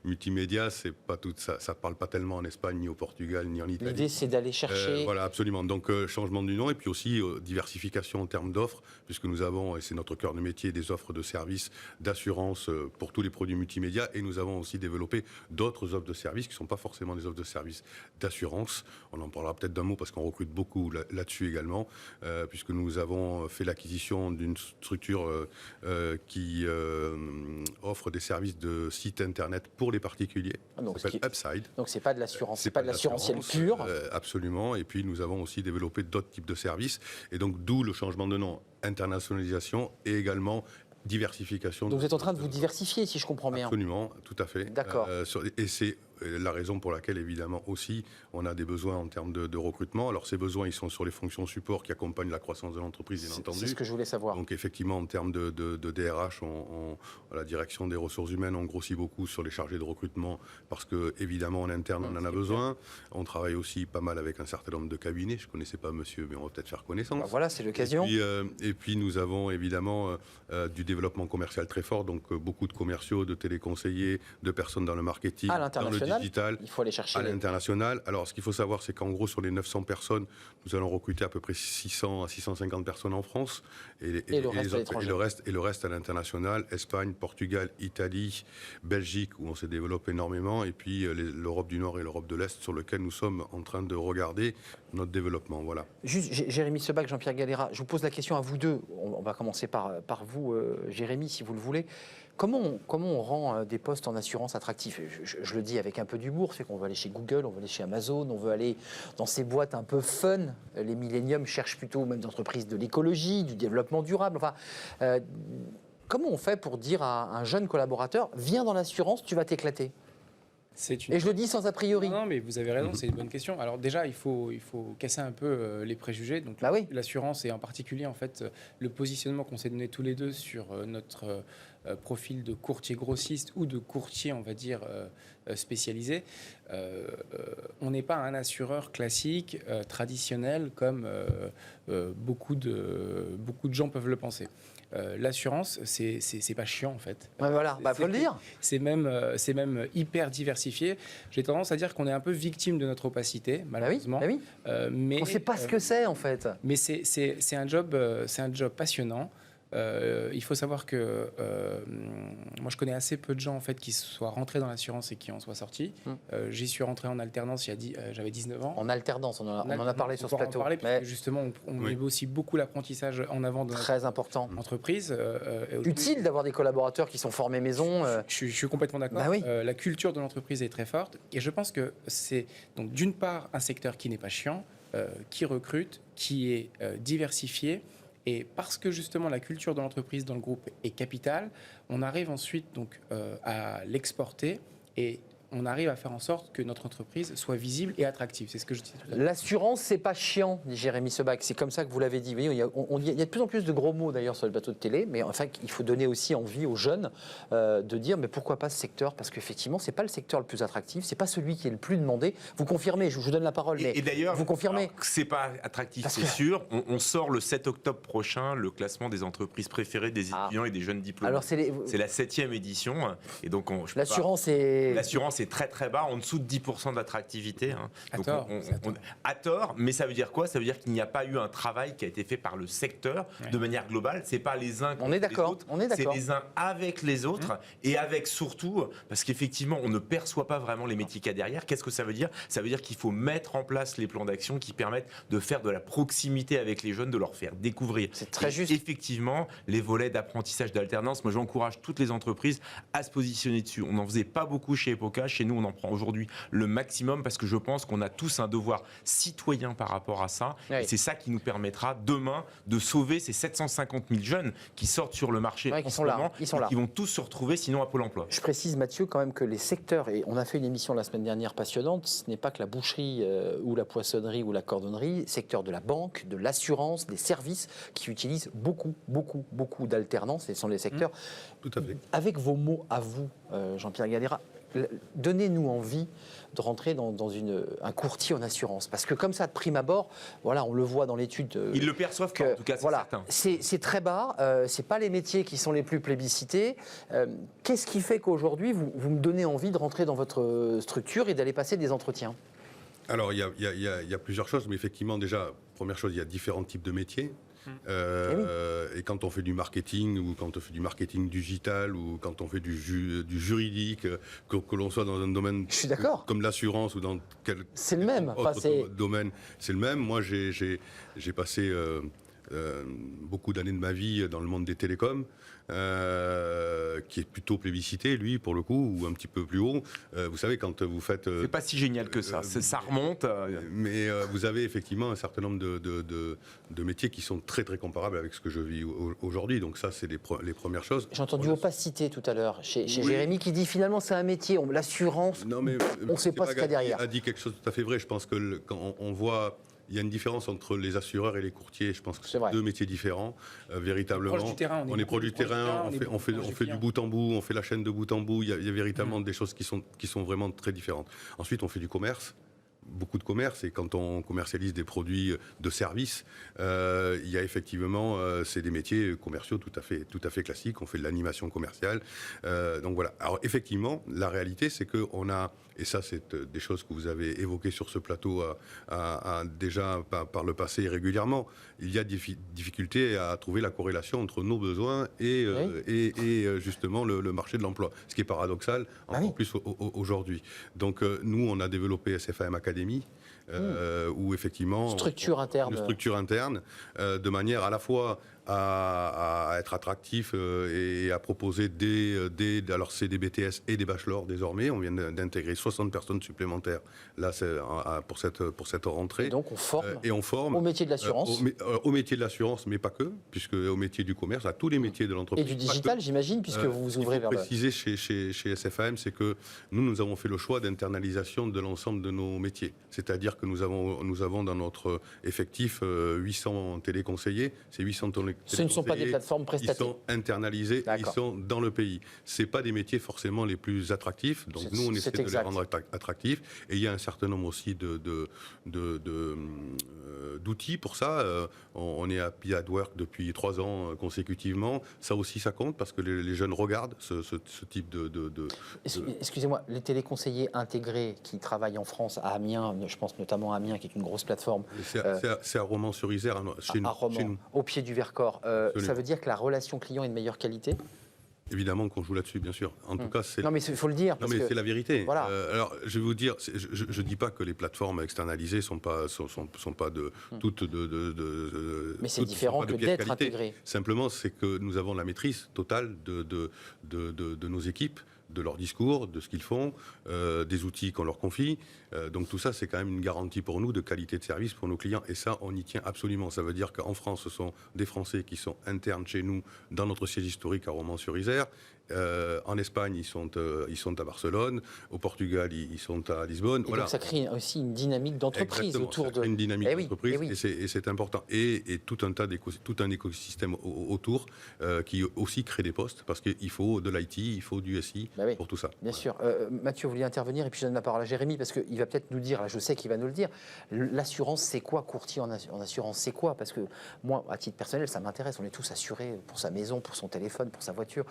Multimédia, c'est pas tout, ça parle pas tellement en Espagne, ni au Portugal, ni en Italie. L'idée, c'est d'aller chercher... voilà, absolument, donc changement du nom, et puis aussi diversification en termes d'offres, puisque nous avons, et c'est notre cœur de métier, des offres de services d'assurance pour tous les produits multimédia, et nous avons aussi développé d'autres offres de services qui ne sont pas forcément des offres de services d'assurance. On en parlera peut-être d'un mot parce qu'on recrute beaucoup là-dessus également, puisque nous avons fait l'acquisition d'une structure qui offre des services de site internet pour les particuliers. Ça s'appelle Upside. Donc c'est pas de l'assurance, c'est pas de l'assurantiel pur. Absolument. Et puis nous avons aussi développé d'autres types de services, et donc d'où le changement de nom, internationalisation et également diversification. Donc vous êtes en train de vous diversifier, si je comprends bien. Absolument, tout à fait. D'accord. Et c'est la raison pour laquelle, évidemment, aussi, on a des besoins en termes de recrutement. Alors, ces besoins, ils sont sur les fonctions support qui accompagnent la croissance de l'entreprise, bien entendu. C'est ce que je voulais savoir. Donc, effectivement, en termes de DRH, à la direction des ressources humaines, on grossit beaucoup sur les chargés de recrutement parce que, évidemment, en interne, on en a besoin. On travaille aussi pas mal avec un certain nombre de cabinets. Je ne connaissais pas monsieur, mais on va peut-être faire connaissance. Voilà, c'est l'occasion. Et puis, nous avons, évidemment, du développement commercial très fort. Donc, beaucoup de commerciaux, de téléconseillers, de personnes dans le marketing, dans le digital, il faut aller chercher à l'international. Alors, ce qu'il faut savoir, c'est qu'en gros, sur les 900 personnes, nous allons recruter à peu près 600 à 650 personnes en France et le reste à l'international, Espagne, Portugal, Italie, Belgique, où on s'est développé énormément, et puis l'Europe du Nord et l'Europe de l'Est, sur lequel nous sommes en train de regarder notre développement. Voilà. Juste, Jérémy Sebac, Jean-Pierre Galera, je vous pose la question à vous deux. On va commencer par vous, Jérémy, si vous le voulez. Comment on rend des postes en assurance attractifs ? Je le dis avec un peu d'humour, c'est qu'on veut aller chez Google, on veut aller chez Amazon, on veut aller dans ces boîtes un peu fun. Les Millennium cherchent plutôt même des entreprises de l'écologie, du développement durable. Enfin, comment on fait pour dire à un jeune collaborateur, viens dans l'assurance, tu vas t'éclater ? Et je le dis sans a priori. Non, mais vous avez raison, c'est une bonne question. Alors déjà, il faut casser un peu les préjugés. Donc l'assurance et en particulier en fait le positionnement qu'on s'est donné tous les deux sur notre profil de courtier grossiste ou de courtier, on va dire, spécialisé. On n'est pas un assureur classique, traditionnel, comme beaucoup de gens peuvent le penser. L'assurance, c'est pas chiant en fait. Ouais, voilà, faut le dire. C'est même hyper diversifié. J'ai tendance à dire qu'on est un peu victime de notre opacité, malheureusement. Oui. Mais on ne sait pas ce que c'est en fait. Mais c'est un job passionnant. Il faut savoir que moi je connais assez peu de gens en fait qui soient rentrés dans l'assurance et qui en soient sortis. J'y suis rentré en alternance j'avais 19 ans. En alternance, on en a parlé sur ce plateau. Parce que justement on met aussi beaucoup l'apprentissage en avant de très important entreprise. Utile d'avoir des collaborateurs qui sont formés maison. Je suis complètement d'accord. Bah oui. La culture de l'entreprise est très forte et je pense que c'est donc d'une part un secteur qui n'est pas chiant, qui recrute, qui est diversifié. Et parce que justement la culture de l'entreprise dans le groupe est capitale, on arrive ensuite donc à l'exporter et on arrive à faire en sorte que notre entreprise soit visible et attractive. C'est ce que je disais tout à l'heure. L'assurance, c'est pas chiant, dit Jérémy Sebag. C'est comme ça que vous l'avez dit. Vous voyez, il y a de plus en plus de gros mots d'ailleurs sur le plateau de télé, mais enfin, il faut donner aussi envie aux jeunes de dire mais pourquoi pas ce secteur? Parce qu'effectivement, c'est pas le secteur le plus attractif, c'est pas celui qui est le plus demandé. Vous confirmez, je vous donne la parole, mais Et d'ailleurs, vous confirmez c'est pas attractif, Parce c'est que- sûr. On sort le 7 octobre prochain le classement des entreprises préférées des étudiants et des jeunes diplômés. Alors C'est la 7e édition, et donc l'assurance est. L'assurance est très très bas, en dessous de 10% d'attractivité. Hein. À Donc tort, à tort, mais ça veut dire quoi? Ça veut dire qu'il n'y a pas eu un travail qui a été fait par le secteur de manière globale. C'est pas les uns contre On est d'accord, les autres, on est c'est d'accord. les uns avec les autres et avec surtout, parce qu'effectivement, on ne perçoit pas vraiment les métiers qu'il y a derrière. Qu'est-ce que ça veut dire? Ça veut dire qu'il faut mettre en place les plans d'action qui permettent de faire de la proximité avec les jeunes, de leur faire découvrir. C'est très Et juste. Effectivement, les volets d'apprentissage, d'alternance, moi j'encourage toutes les entreprises à se positionner dessus. On n'en faisait pas beaucoup chez Epoca. Chez nous, on en prend aujourd'hui le maximum parce que je pense qu'on a tous un devoir citoyen par rapport à ça. Oui. Et c'est ça qui nous permettra demain de sauver ces 750 000 jeunes qui sortent sur le marché Ouais, en qui ce sont là, moment ils sont et là. qui vont tous se retrouver sinon à Pôle emploi. Je précise, Mathieu, quand même que les secteurs, et on a fait une émission la semaine dernière passionnante, ce n'est pas que la boucherie ou la poissonnerie ou la cordonnerie, secteur de la banque, de l'assurance, des services qui utilisent beaucoup d'alternance, et ce sont les secteurs. Tout à fait. Avec vos mots à vous, Jean-Pierre Galera, donnez-nous envie de rentrer dans un courtier en assurance. Parce que comme ça, de prime abord, voilà, on le voit dans l'étude. Ils le perçoivent pas, en tout cas, c'est voilà, certain. c'est très bas, c'est pas les métiers qui sont les plus plébiscités. Qu'est-ce qui fait qu'aujourd'hui, vous me donnez envie de rentrer dans votre structure et d'aller passer des entretiens? Alors, il y a plusieurs choses, mais effectivement, déjà, première chose, il y a différents types de métiers. Et quand on fait du marketing, ou quand on fait du marketing digital, ou quand on fait du juridique, que l'on soit dans un domaine Je suis d'accord. comme l'assurance ou dans quel C'est le même. Enfin, autre domaine, c'est le même. Moi, j'ai passé beaucoup d'années de ma vie dans le monde des télécoms, qui est plutôt plébiscité, lui, pour le coup, ou un petit peu plus haut. Vous savez, quand vous faites... C'est pas si génial que ça. Ça remonte. Mais vous avez effectivement un certain nombre de métiers qui sont très très comparables avec ce que je vis aujourd'hui. Donc ça, c'est les premières choses. J'ai entendu opacité tout à l'heure chez Oui. Jérémy qui dit finalement c'est un métier, l'assurance, Non, mais on ne sait pas ce qu'il y a derrière. a dit quelque chose de tout à fait vrai. Je pense que quand on voit... Il y a une différence entre les assureurs et les courtiers. Je pense que C'est c'est vrai. deux métiers différents, véritablement. Proche du terrain, on est proche du terrain, on fait du client. bout en bout, on fait la chaîne de bout en bout. Il y a véritablement des choses qui sont vraiment très différentes. Ensuite, on fait du commerce. Beaucoup de commerce, et quand on commercialise des produits de service, il y a effectivement, c'est des métiers commerciaux tout à fait classiques. On fait de l'animation commerciale, donc voilà. Alors effectivement, la réalité, c'est que on a, et ça c'est des choses que vous avez évoquées sur ce plateau déjà par le passé régulièrement. Il y a des difficultés à trouver la corrélation entre nos besoins et justement le marché de l'emploi, ce qui est paradoxal encore plus aujourd'hui. Donc nous, on a développé SFAM Academy, où effectivement Structure interne. une structure interne, de manière à la fois à être attractif et à proposer alors c'est des BTS et des bachelors désormais. On vient d'intégrer 60 personnes supplémentaires là pour cette rentrée. Et donc on forme, et on forme au métier de l'assurance. au métier de l'assurance, mais pas que, puisque au métier du commerce, à tous les métiers de Et l'entreprise. du Pas que. digital, j'imagine, puisque vous vous ouvrez vers le... Ce qu'il faut préciser chez SFAM, c'est que nous avons fait le choix d'internalisation de l'ensemble de nos métiers. C'est-à-dire que nous avons dans notre effectif 800 téléconseillers. Ces 800 téléconseillers, Ce ne sont pas des plateformes prestataires. Ils sont internalisés, ils sont dans le pays. Ce n'est pas des métiers forcément les plus attractifs. Donc nous, on essaie de les rendre attractifs. Et il y a un certain nombre aussi d'outils pour ça. On est à Piadwork depuis 3 ans consécutivement. Ça aussi, ça compte parce que les jeunes regardent ce type de... Excusez-moi, les téléconseillers intégrés qui travaillent en France, à Amiens, je pense notamment à Amiens, qui est une grosse plateforme. C'est à Romans-sur-Isère, chez nous. Au pied du Vercors. Ça veut dire que la relation client est de meilleure qualité? Évidemment qu'on joue là-dessus, bien sûr. En tout cas, c'est... Non, mais il faut le dire. Non, mais c'est la vérité. Voilà. Alors, je vais vous dire, je dis pas que les plateformes externalisées sont pas de toutes mais c'est différent que d'être qualité. intégré. Simplement, c'est que nous avons la maîtrise totale de nos équipes. de leur discours, de ce qu'ils font, des outils qu'on leur confie. Donc tout ça, c'est quand même une garantie pour nous de qualité de service pour nos clients. Et ça, on y tient absolument. Ça veut dire qu'en France, ce sont des Français qui sont internes chez nous, dans notre siège historique à Romans-sur-Isère. En Espagne, ils sont à Barcelone. Au Portugal, ils sont à Lisbonne. Et donc ça crée aussi une dynamique d'entreprise Exactement, autour ça de... crée une dynamique d'entreprise, oui. et c'est important. Et tout un écosystème autour qui aussi crée des postes, parce qu'il faut de l'IT, il faut du SI pour tout ça. Bien sûr. Mathieu, vous vouliez intervenir, et puis je donne la parole à Jérémy, parce qu'il va peut-être nous dire, là, je sais qu'il va nous le dire, l'assurance, c'est quoi, courtier en assurance, c'est quoi? Parce que moi, à titre personnel, ça m'intéresse. On est tous assurés pour sa maison, pour son téléphone, pour sa voiture.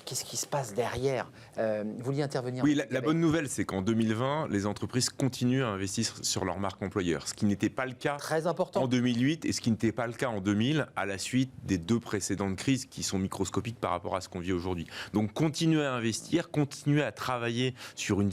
Qu'est-ce qui se passe derrière? Vous vouliez intervenir? Oui, la bonne nouvelle, c'est qu'en 2020, les entreprises continuent à investir sur leur marque employeur, ce qui n'était pas le cas Très important. en 2008 et ce qui n'était pas le cas en 2000 à la suite des 2 précédentes crises qui sont microscopiques par rapport à ce qu'on vit aujourd'hui. Donc continuer à investir, continuer à travailler sur une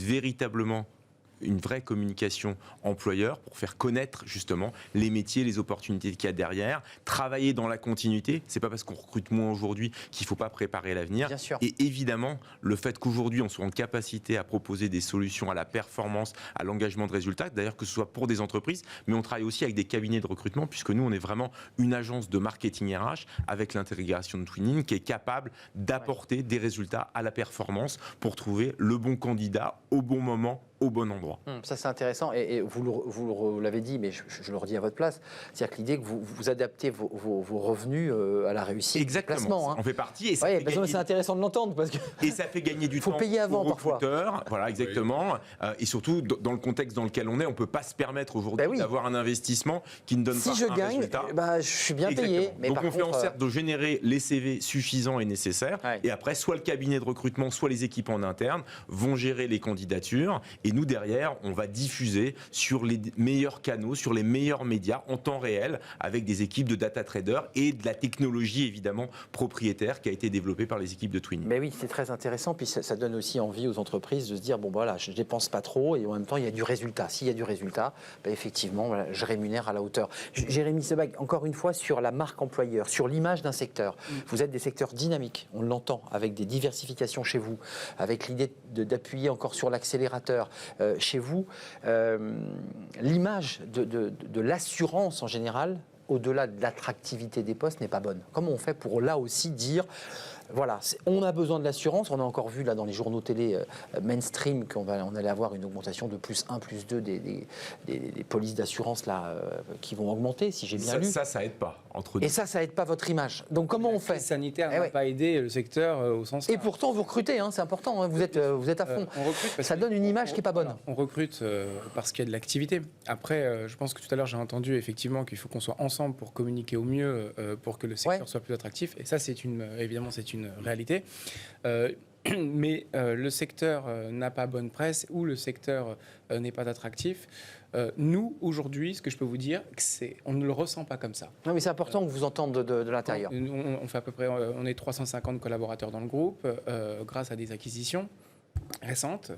vraie communication employeur pour faire connaître justement les métiers, les opportunités qu'il y a derrière, travailler dans la continuité. C'est pas parce qu'on recrute moins aujourd'hui qu'il faut pas préparer l'avenir. Bien sûr. Et évidemment, le fait qu'aujourd'hui on soit en capacité à proposer des solutions à la performance, à l'engagement de résultats, d'ailleurs que ce soit pour des entreprises, mais on travaille aussi avec des cabinets de recrutement puisque nous on est vraiment une agence de marketing RH avec l'intégration de Twinning qui est capable d'apporter des résultats à la performance pour trouver le bon candidat au bon moment, au bon endroit. Ça c'est intéressant et vous l'avez dit, mais je le redis à votre place, c'est-à-dire que l'idée que vous adaptez vos revenus à la réussite. Exactement, du placement. on fait partie et ça Ouais, fait gagner... c'est intéressant de l'entendre parce que et ça fait gagner du faut temps payer avant aux recruteurs, parfois. voilà exactement, et surtout dans le contexte dans lequel on est, on peut pas se permettre aujourd'hui d'avoir un investissement qui ne donne pas un résultat. Je suis bien payé. Mais donc par on fait en contre, sorte de générer les CV suffisants et nécessaires, et après soit le cabinet de recrutement, soit les équipes en interne vont gérer les candidatures, et nous derrière on va diffuser sur les meilleurs canaux, sur les meilleurs médias en temps réel, avec des équipes de data traders et de la technologie évidemment propriétaire qui a été développée par les équipes de Twinning. Mais oui, c'est très intéressant, puis ça donne aussi envie aux entreprises de se dire, bon voilà, je ne dépense pas trop, et en même temps il y a du résultat. S'il y a du résultat, effectivement, voilà, je rémunère à la hauteur. Jérémy Sebag, encore une fois, sur la marque employeur, sur l'image d'un secteur. Vous êtes des secteurs dynamiques, on l'entend, avec des diversifications chez vous, avec l'idée d'appuyer encore sur l'accélérateur chez vous. L'image de l'assurance en général, au-delà de l'attractivité des postes, n'est pas bonne. Comment on fait pour là aussi dire, voilà, on a besoin de l'assurance, on a encore vu là dans les journaux télé mainstream qu'on allait avoir une augmentation de +1, +2 des polices d'assurance là qui vont augmenter, si j'ai bien lu. Ça aide pas. Et ça aide pas votre image. Donc comment on fait? La crise sanitaire n'a pas aidé le secteur au sens large. Et pourtant vous recrutez, hein, c'est important, hein, vous êtes à fond. On recrute parce ça donne une image qui est pas bonne. On recrute parce qu'il y a de l'activité. Après, je pense que tout à l'heure j'ai entendu effectivement qu'il faut qu'on soit ensemble pour communiquer au mieux pour que le secteur soit plus attractif. Et ça, évidemment, c'est une réalité. Mais le secteur n'a pas bonne presse ou le secteur n'est pas attractif. Nous, aujourd'hui, ce que je peux vous dire, on ne le ressent pas comme ça. Non, mais c'est important que vous entendez de l'intérieur. On fait à peu près, on est 350 collaborateurs dans le groupe grâce à des acquisitions récentes.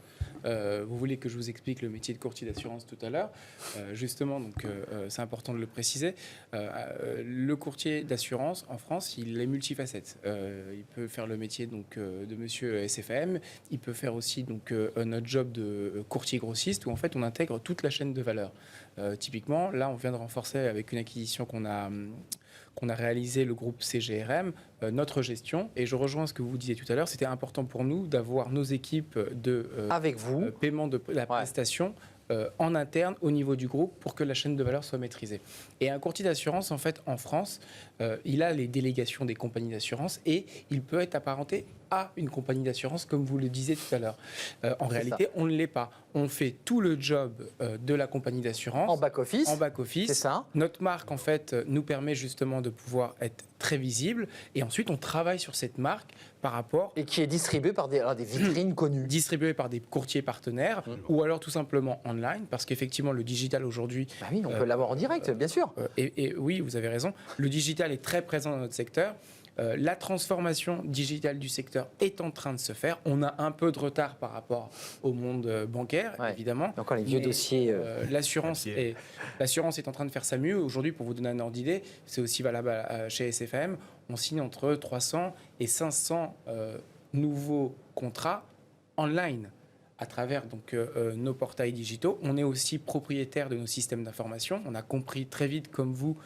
Vous voulez que je vous explique le métier de courtier d'assurance tout à l'heure. Justement, donc c'est important de le préciser. Le courtier d'assurance en France, il est multifacette. Il peut faire le métier donc de monsieur SFM. Il peut faire aussi donc notre job de courtier grossiste où en fait on intègre toute la chaîne de valeur. Typiquement, là, on vient de renforcer avec une acquisition qu'on a réalisé, le groupe CGRM, notre gestion. Et je rejoins ce que vous disiez tout à l'heure, c'était important pour nous d'avoir nos équipes de avec vous. Paiement de la prestation en interne au niveau du groupe pour que la chaîne de valeur soit maîtrisée. Et un courtier d'assurance, en fait, en France, il a les délégations des compagnies d'assurance et il peut être apparenté à une compagnie d'assurance, comme vous le disiez tout à l'heure. En réalité, on ne l'est pas. On fait tout le job de la compagnie d'assurance. En back-office. En back-office. C'est ça. Notre marque, en fait, nous permet justement de pouvoir être très visible. Et ensuite, on travaille sur cette marque par rapport... Et qui est distribuée par des vitrines connues. Distribuée par des courtiers partenaires ou alors tout simplement online, parce qu'effectivement, le digital aujourd'hui... Bah oui, on peut l'avoir en direct, bien sûr. Et oui, vous avez raison. Le digital est très présent dans notre secteur. La transformation digitale du secteur est en train de se faire. On a un peu de retard par rapport au monde bancaire, évidemment. Encore les vieux dossiers. L'assurance est en train de faire ça mieux. Aujourd'hui, pour vous donner un ordre d'idée, c'est aussi valable chez SFM. On signe entre 300 et 500 nouveaux contrats online à travers donc, nos portails digitaux. On est aussi propriétaire de nos systèmes d'information. On a compris très vite, comme vous,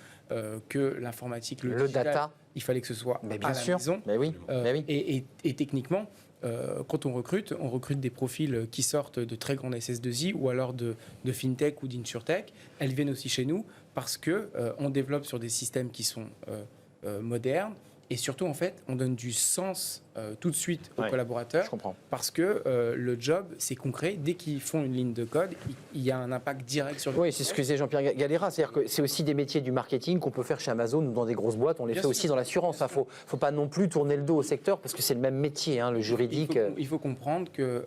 que l'informatique, le digital, data, il fallait que ce soit mais bien à la sûr. maison. Mais oui. Mais oui. Et techniquement, quand on recrute des profils qui sortent de très grandes SS2I ou alors de FinTech ou d'InsurTech. Elles viennent aussi chez nous parce qu'on développe sur des systèmes qui sont modernes. Et surtout, en fait, on donne du sens tout de suite aux collaborateurs. Je comprends. Parce que le job, c'est concret. Dès qu'ils font une ligne de code, il y a un impact direct sur le Oui, c'est ce que disait Jean-Pierre Galera. C'est-à-dire que c'est aussi des métiers du marketing qu'on peut faire chez Amazon ou dans des grosses boîtes. On les fait aussi dans l'assurance. Il ne faut pas non plus tourner le dos au secteur parce que c'est le même métier, le juridique. Il faut comprendre que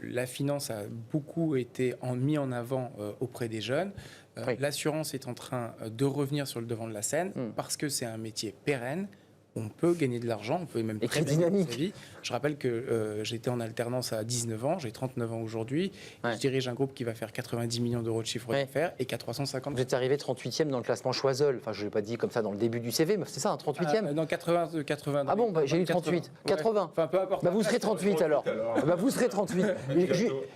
la finance a beaucoup été mis en avant auprès des jeunes. L'assurance est en train de revenir sur le devant de la scène parce que c'est un métier pérenne. On peut gagner de l'argent, on peut même très bien gagner sa vie. Je rappelle que j'étais en alternance à 19 ans, j'ai 39 ans aujourd'hui. Je dirige un groupe qui va faire 90 millions d'euros de chiffre d'affaires et qui a 350. Vous êtes arrivé 38e dans le classement Choiseul. Enfin, je ne l'ai pas dit comme ça dans le début du CV, mais c'est ça, un 38e. Dans 80. Ah bon, j'ai eu 38. 80. Enfin, peu importe. Vous serez 38 alors. Vous serez 38.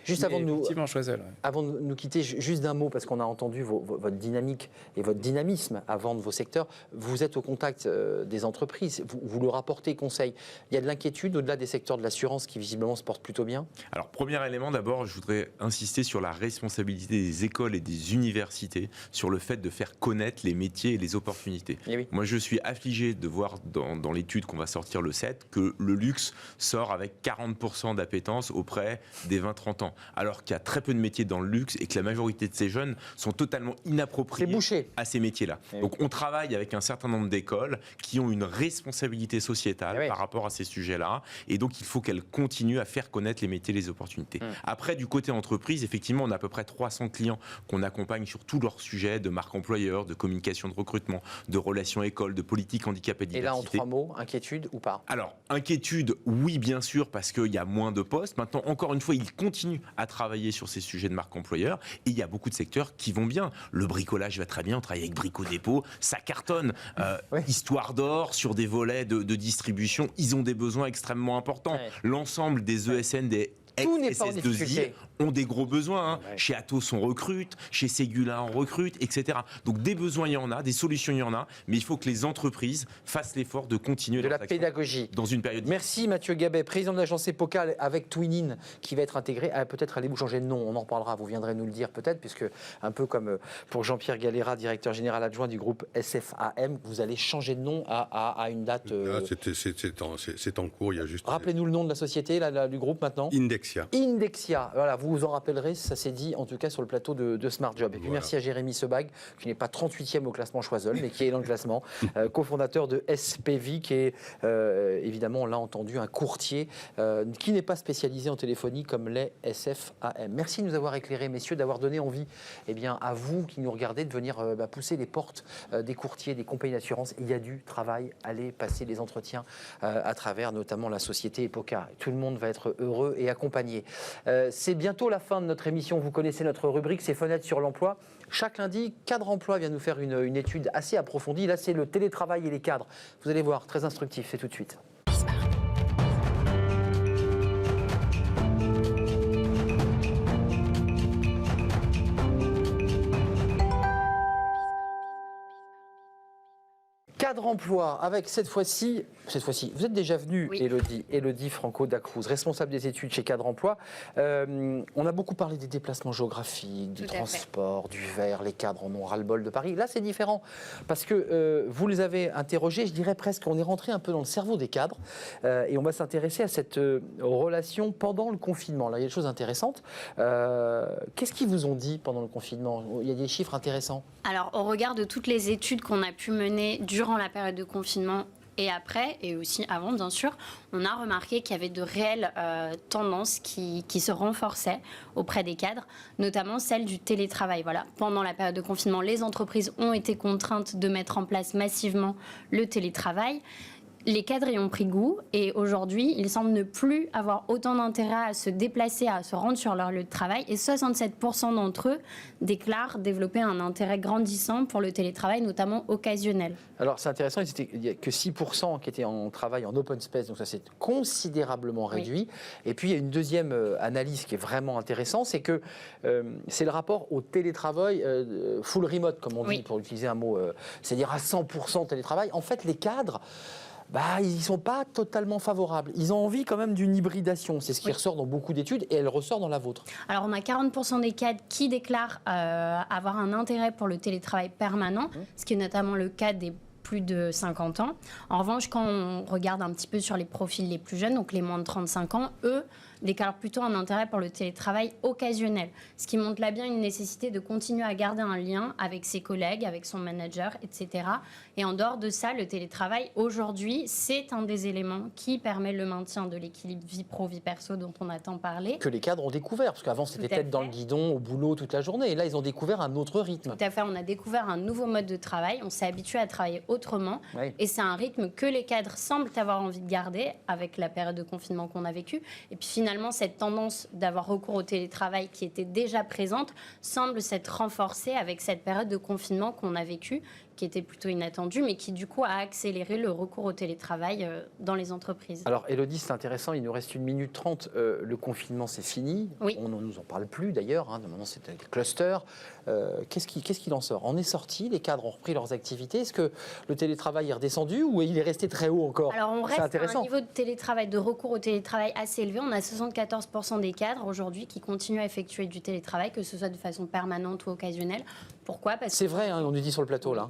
Juste avant de nous. Effectivement, Choiseul. Avant de nous quitter, juste d'un mot, parce qu'on a entendu votre dynamique et votre dynamisme à vendre vos secteurs. Vous êtes au contact des entreprises. Vous leur apportez conseil. Il y a de l'inquiétude au-delà des secteurs de l'assurance qui visiblement se portent plutôt bien. Alors, premier élément, d'abord, je voudrais insister sur la responsabilité des écoles et des universités sur le fait de faire connaître les métiers et les opportunités. Et oui. Moi, je suis affligé de voir dans l'étude qu'on va sortir le 7 que le luxe sort avec 40% d'appétence auprès des 20-30 ans. Alors qu'il y a très peu de métiers dans le luxe et que la majorité de ces jeunes sont totalement inappropriés à ces métiers-là. Donc, on travaille avec un certain nombre d'écoles qui ont une responsabilité sociétale par rapport à ces sujets-là. Et donc, il faut qu'elles continuent à faire connaître les métiers et les opportunités. Après, du côté entreprise, effectivement, on a à peu près 300 clients qu'on accompagne sur tous leurs sujets de marque employeur, de communication de recrutement, de relations écoles, de politique handicap et diversité. Et là, en 3 mots, inquiétude ou pas? Alors, inquiétude, oui, bien sûr, parce qu'il y a moins de postes. Maintenant, encore une fois, ils continuent à travailler sur ces sujets de marque employeur. Et il y a beaucoup de secteurs qui vont bien. Le bricolage va très bien. On travaille avec Brico Dépôt. Ça cartonne. Histoire d'or sur des volets de distribution, ils ont des besoins extrêmement importants. L'ensemble des ESN, des tout n'est pas en difficulté. Ont des gros besoins. Chez Atos, on recrute. Chez Ségula, on recrute, etc. Donc des besoins, il y en a. Des solutions, il y en a. Mais il faut que les entreprises fassent l'effort de continuer de la pédagogie dans une période. Merci Mathieu Gabet, président de l'agence EPOCA avec Twinin qui va être intégré. Peut-être allez-vous changer de nom, on en reparlera. Vous viendrez nous le dire peut-être, puisque un peu comme pour Jean-Pierre Galera, directeur général adjoint du groupe SFAM, vous allez changer de nom à une date. C'est en cours. Il y a juste. Rappelez-nous le nom de la société, du groupe maintenant. Indexia, voilà, vous vous en rappellerez, ça s'est dit en tout cas sur le plateau de Smart Job. Et puis merci à Jérémy Sebag, qui n'est pas 38e au classement Choiseul, mais qui est dans le classement, cofondateur de SPV, qui est évidemment, on l'a entendu, un courtier qui n'est pas spécialisé en téléphonie comme les SFAM. Merci de nous avoir éclairés, messieurs, d'avoir donné envie à vous qui nous regardez de venir pousser les portes des courtiers, des compagnies d'assurance. Il y a du travail, allez passer les entretiens à travers notamment la société EPOCA. Tout le monde va être heureux et accompagné. C'est bientôt la fin de notre émission. Vous connaissez notre rubrique, c'est Fenêtres sur l'emploi. Chaque lundi, Cadre Emploi vient nous faire une étude assez approfondie. Là, c'est le télétravail et les cadres. Vous allez voir, très instructif, c'est tout de suite. Cadre emploi, avec cette fois-ci, vous êtes déjà venu, oui. Élodie Franco-Dacruz, responsable des études chez Cadre emploi. On a beaucoup parlé des déplacements géographiques, du transport, du verre, les cadres en ont ras-le-bol de Paris. Là, c'est différent, parce que vous les avez interrogés, je dirais presque, on est rentré un peu dans le cerveau des cadres, et on va s'intéresser à cette relation pendant le confinement. Là, il y a des choses intéressantes. Qu'est-ce qu'ils vous ont dit pendant le confinement? Il y a des chiffres intéressants. Alors, au regard de toutes les études qu'on a pu mener durant la période de confinement et après, et aussi avant bien sûr, on a remarqué qu'il y avait de réelles tendances qui se renforçaient auprès des cadres, notamment celle du télétravail. Voilà. Pendant la période de confinement, les entreprises ont été contraintes de mettre en place massivement le télétravail. les cadres y ont pris goût et aujourd'hui, ils semblent ne plus avoir autant d'intérêt à se déplacer, à se rendre sur leur lieu de travail. Et 67% d'entre eux déclarent développer un intérêt grandissant pour le télétravail, notamment occasionnel. Alors c'est intéressant, il n'y a que 6% qui étaient en travail en open space, donc ça c'est considérablement réduit. Et puis il y a une deuxième analyse qui est vraiment intéressante, c'est que c'est le rapport au télétravail full remote, comme on dit, pour utiliser un mot, c'est-à-dire à 100% télétravail. En fait, les cadres, ils ne sont pas totalement favorables. Ils ont envie quand même d'une hybridation. C'est ce qui ressort dans beaucoup d'études et elle ressort dans la vôtre. Alors, on a 40% des cadres qui déclarent avoir un intérêt pour le télétravail permanent, ce qui est notamment le cas des plus de 50 ans. En revanche, quand on regarde un petit peu sur les profils les plus jeunes, donc les moins de 35 ans, eux déclarent plutôt un intérêt pour le télétravail occasionnel, ce qui montre là bien une nécessité de continuer à garder un lien avec ses collègues, avec son manager, etc. Et en dehors de ça, le télétravail, aujourd'hui, c'est un des éléments qui permet le maintien de l'équilibre vie pro-vie perso dont on a tant parlé. Que les cadres ont découvert, parce qu'avant c'était tête dans le guidon, au boulot toute la journée, et là ils ont découvert un autre rythme. Tout à fait, on a découvert un nouveau mode de travail, on s'est habitué à travailler autrement, et c'est un rythme que les cadres semblent avoir envie de garder avec la période de confinement qu'on a vécue. Et puis finalement, cette tendance d'avoir recours au télétravail qui était déjà présente semble s'être renforcée avec cette période de confinement qu'on a vécue, qui était plutôt inattendue, mais qui du coup a accéléré le recours au télétravail dans les entreprises. Alors Élodie, c'est intéressant, il nous reste 1 minute 30, le confinement c'est fini, on ne nous en parle plus d'ailleurs, maintenant c'est des clusters. Qu'est-ce qu'il en sort? On est sorti, les cadres ont repris leurs activités, est-ce que le télétravail est redescendu ou il est resté très haut encore? Alors on reste à un niveau de télétravail, de recours au télétravail assez élevé, on a 74% des cadres aujourd'hui qui continuent à effectuer du télétravail, que ce soit de façon permanente ou occasionnelle. Pourquoi? C'est vrai, on nous dit sur le plateau là.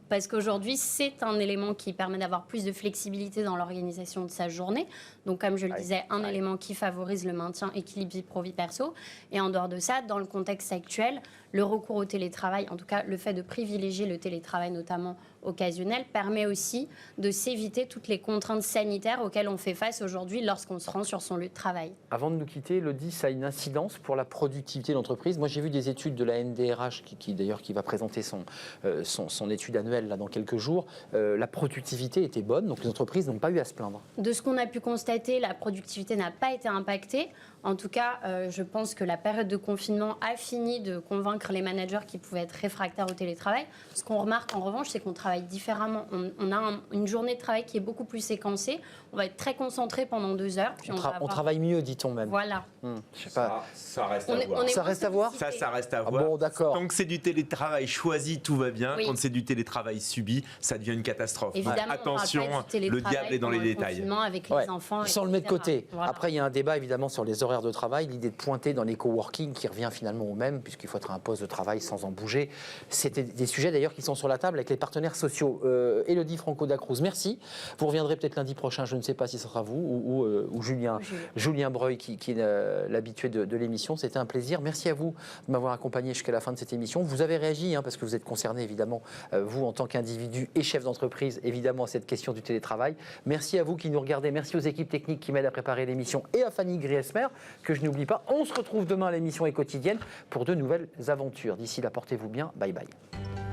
Parce qu'aujourd'hui, c'est un élément qui permet d'avoir plus de flexibilité dans l'organisation de sa journée. Donc, comme je le disais, un élément qui favorise le maintien équilibre vie pro-vie perso. Et en dehors de ça, dans le contexte actuel, le recours au télétravail, en tout cas le fait de privilégier le télétravail notamment occasionnel, permet aussi de s'éviter toutes les contraintes sanitaires auxquelles on fait face aujourd'hui lorsqu'on se rend sur son lieu de travail. Avant de nous quitter, Élodie, ça a une incidence pour la productivité de l'entreprise. Moi, j'ai vu des études de la NDRH qui va présenter son étude annuelle là, dans quelques jours. La productivité était bonne, donc les entreprises n'ont pas eu à se plaindre. De ce qu'on a pu constater, la productivité n'a pas été impactée. En tout cas, je pense que la période de confinement a fini de convaincre les managers qui pouvaient être réfractaires au télétravail. Ce qu'on remarque en revanche, c'est qu'on travaille différemment. On a une journée de travail qui est beaucoup plus séquencée. On va être très concentré pendant 2 heures. Puis on travaille mieux, dit-on même. Voilà. Je sais pas. Ça reste à voir. Ça reste à voir. Ça reste à voir. Bon, d'accord. Tant que c'est du télétravail choisi, tout va bien. Quand c'est du télétravail subi, ça devient une catastrophe. Évidemment, attention, le diable est dans les détails. Avec les enfants, sans le mettre de côté. Voilà. Après, il y a un débat évidemment sur les horaires de travail, l'idée de pointer dans les coworking qui revient finalement au même, puisqu'il faut être à un poste de travail sans en bouger. C'était des sujets d'ailleurs qui sont sur la table avec les partenaires sociaux. Élodie Franco Dacruz, merci. Vous reviendrez peut-être lundi prochain, je ne sais pas si ce sera vous ou Julien Breuil qui est l'habitué de l'émission. C'était un plaisir. Merci à vous de m'avoir accompagné jusqu'à la fin de cette émission. Vous avez réagi parce que vous êtes concerné évidemment, vous en tant qu'individu et chef d'entreprise, évidemment à cette question du télétravail. Merci à vous qui nous regardez. Merci aux équipes techniques qui m'aident à préparer l'émission et à Fanny Griesmer, que je n'oublie pas. On se retrouve demain, l'émission est quotidienne, pour de nouvelles aventures. D'ici là, portez-vous bien. Bye bye.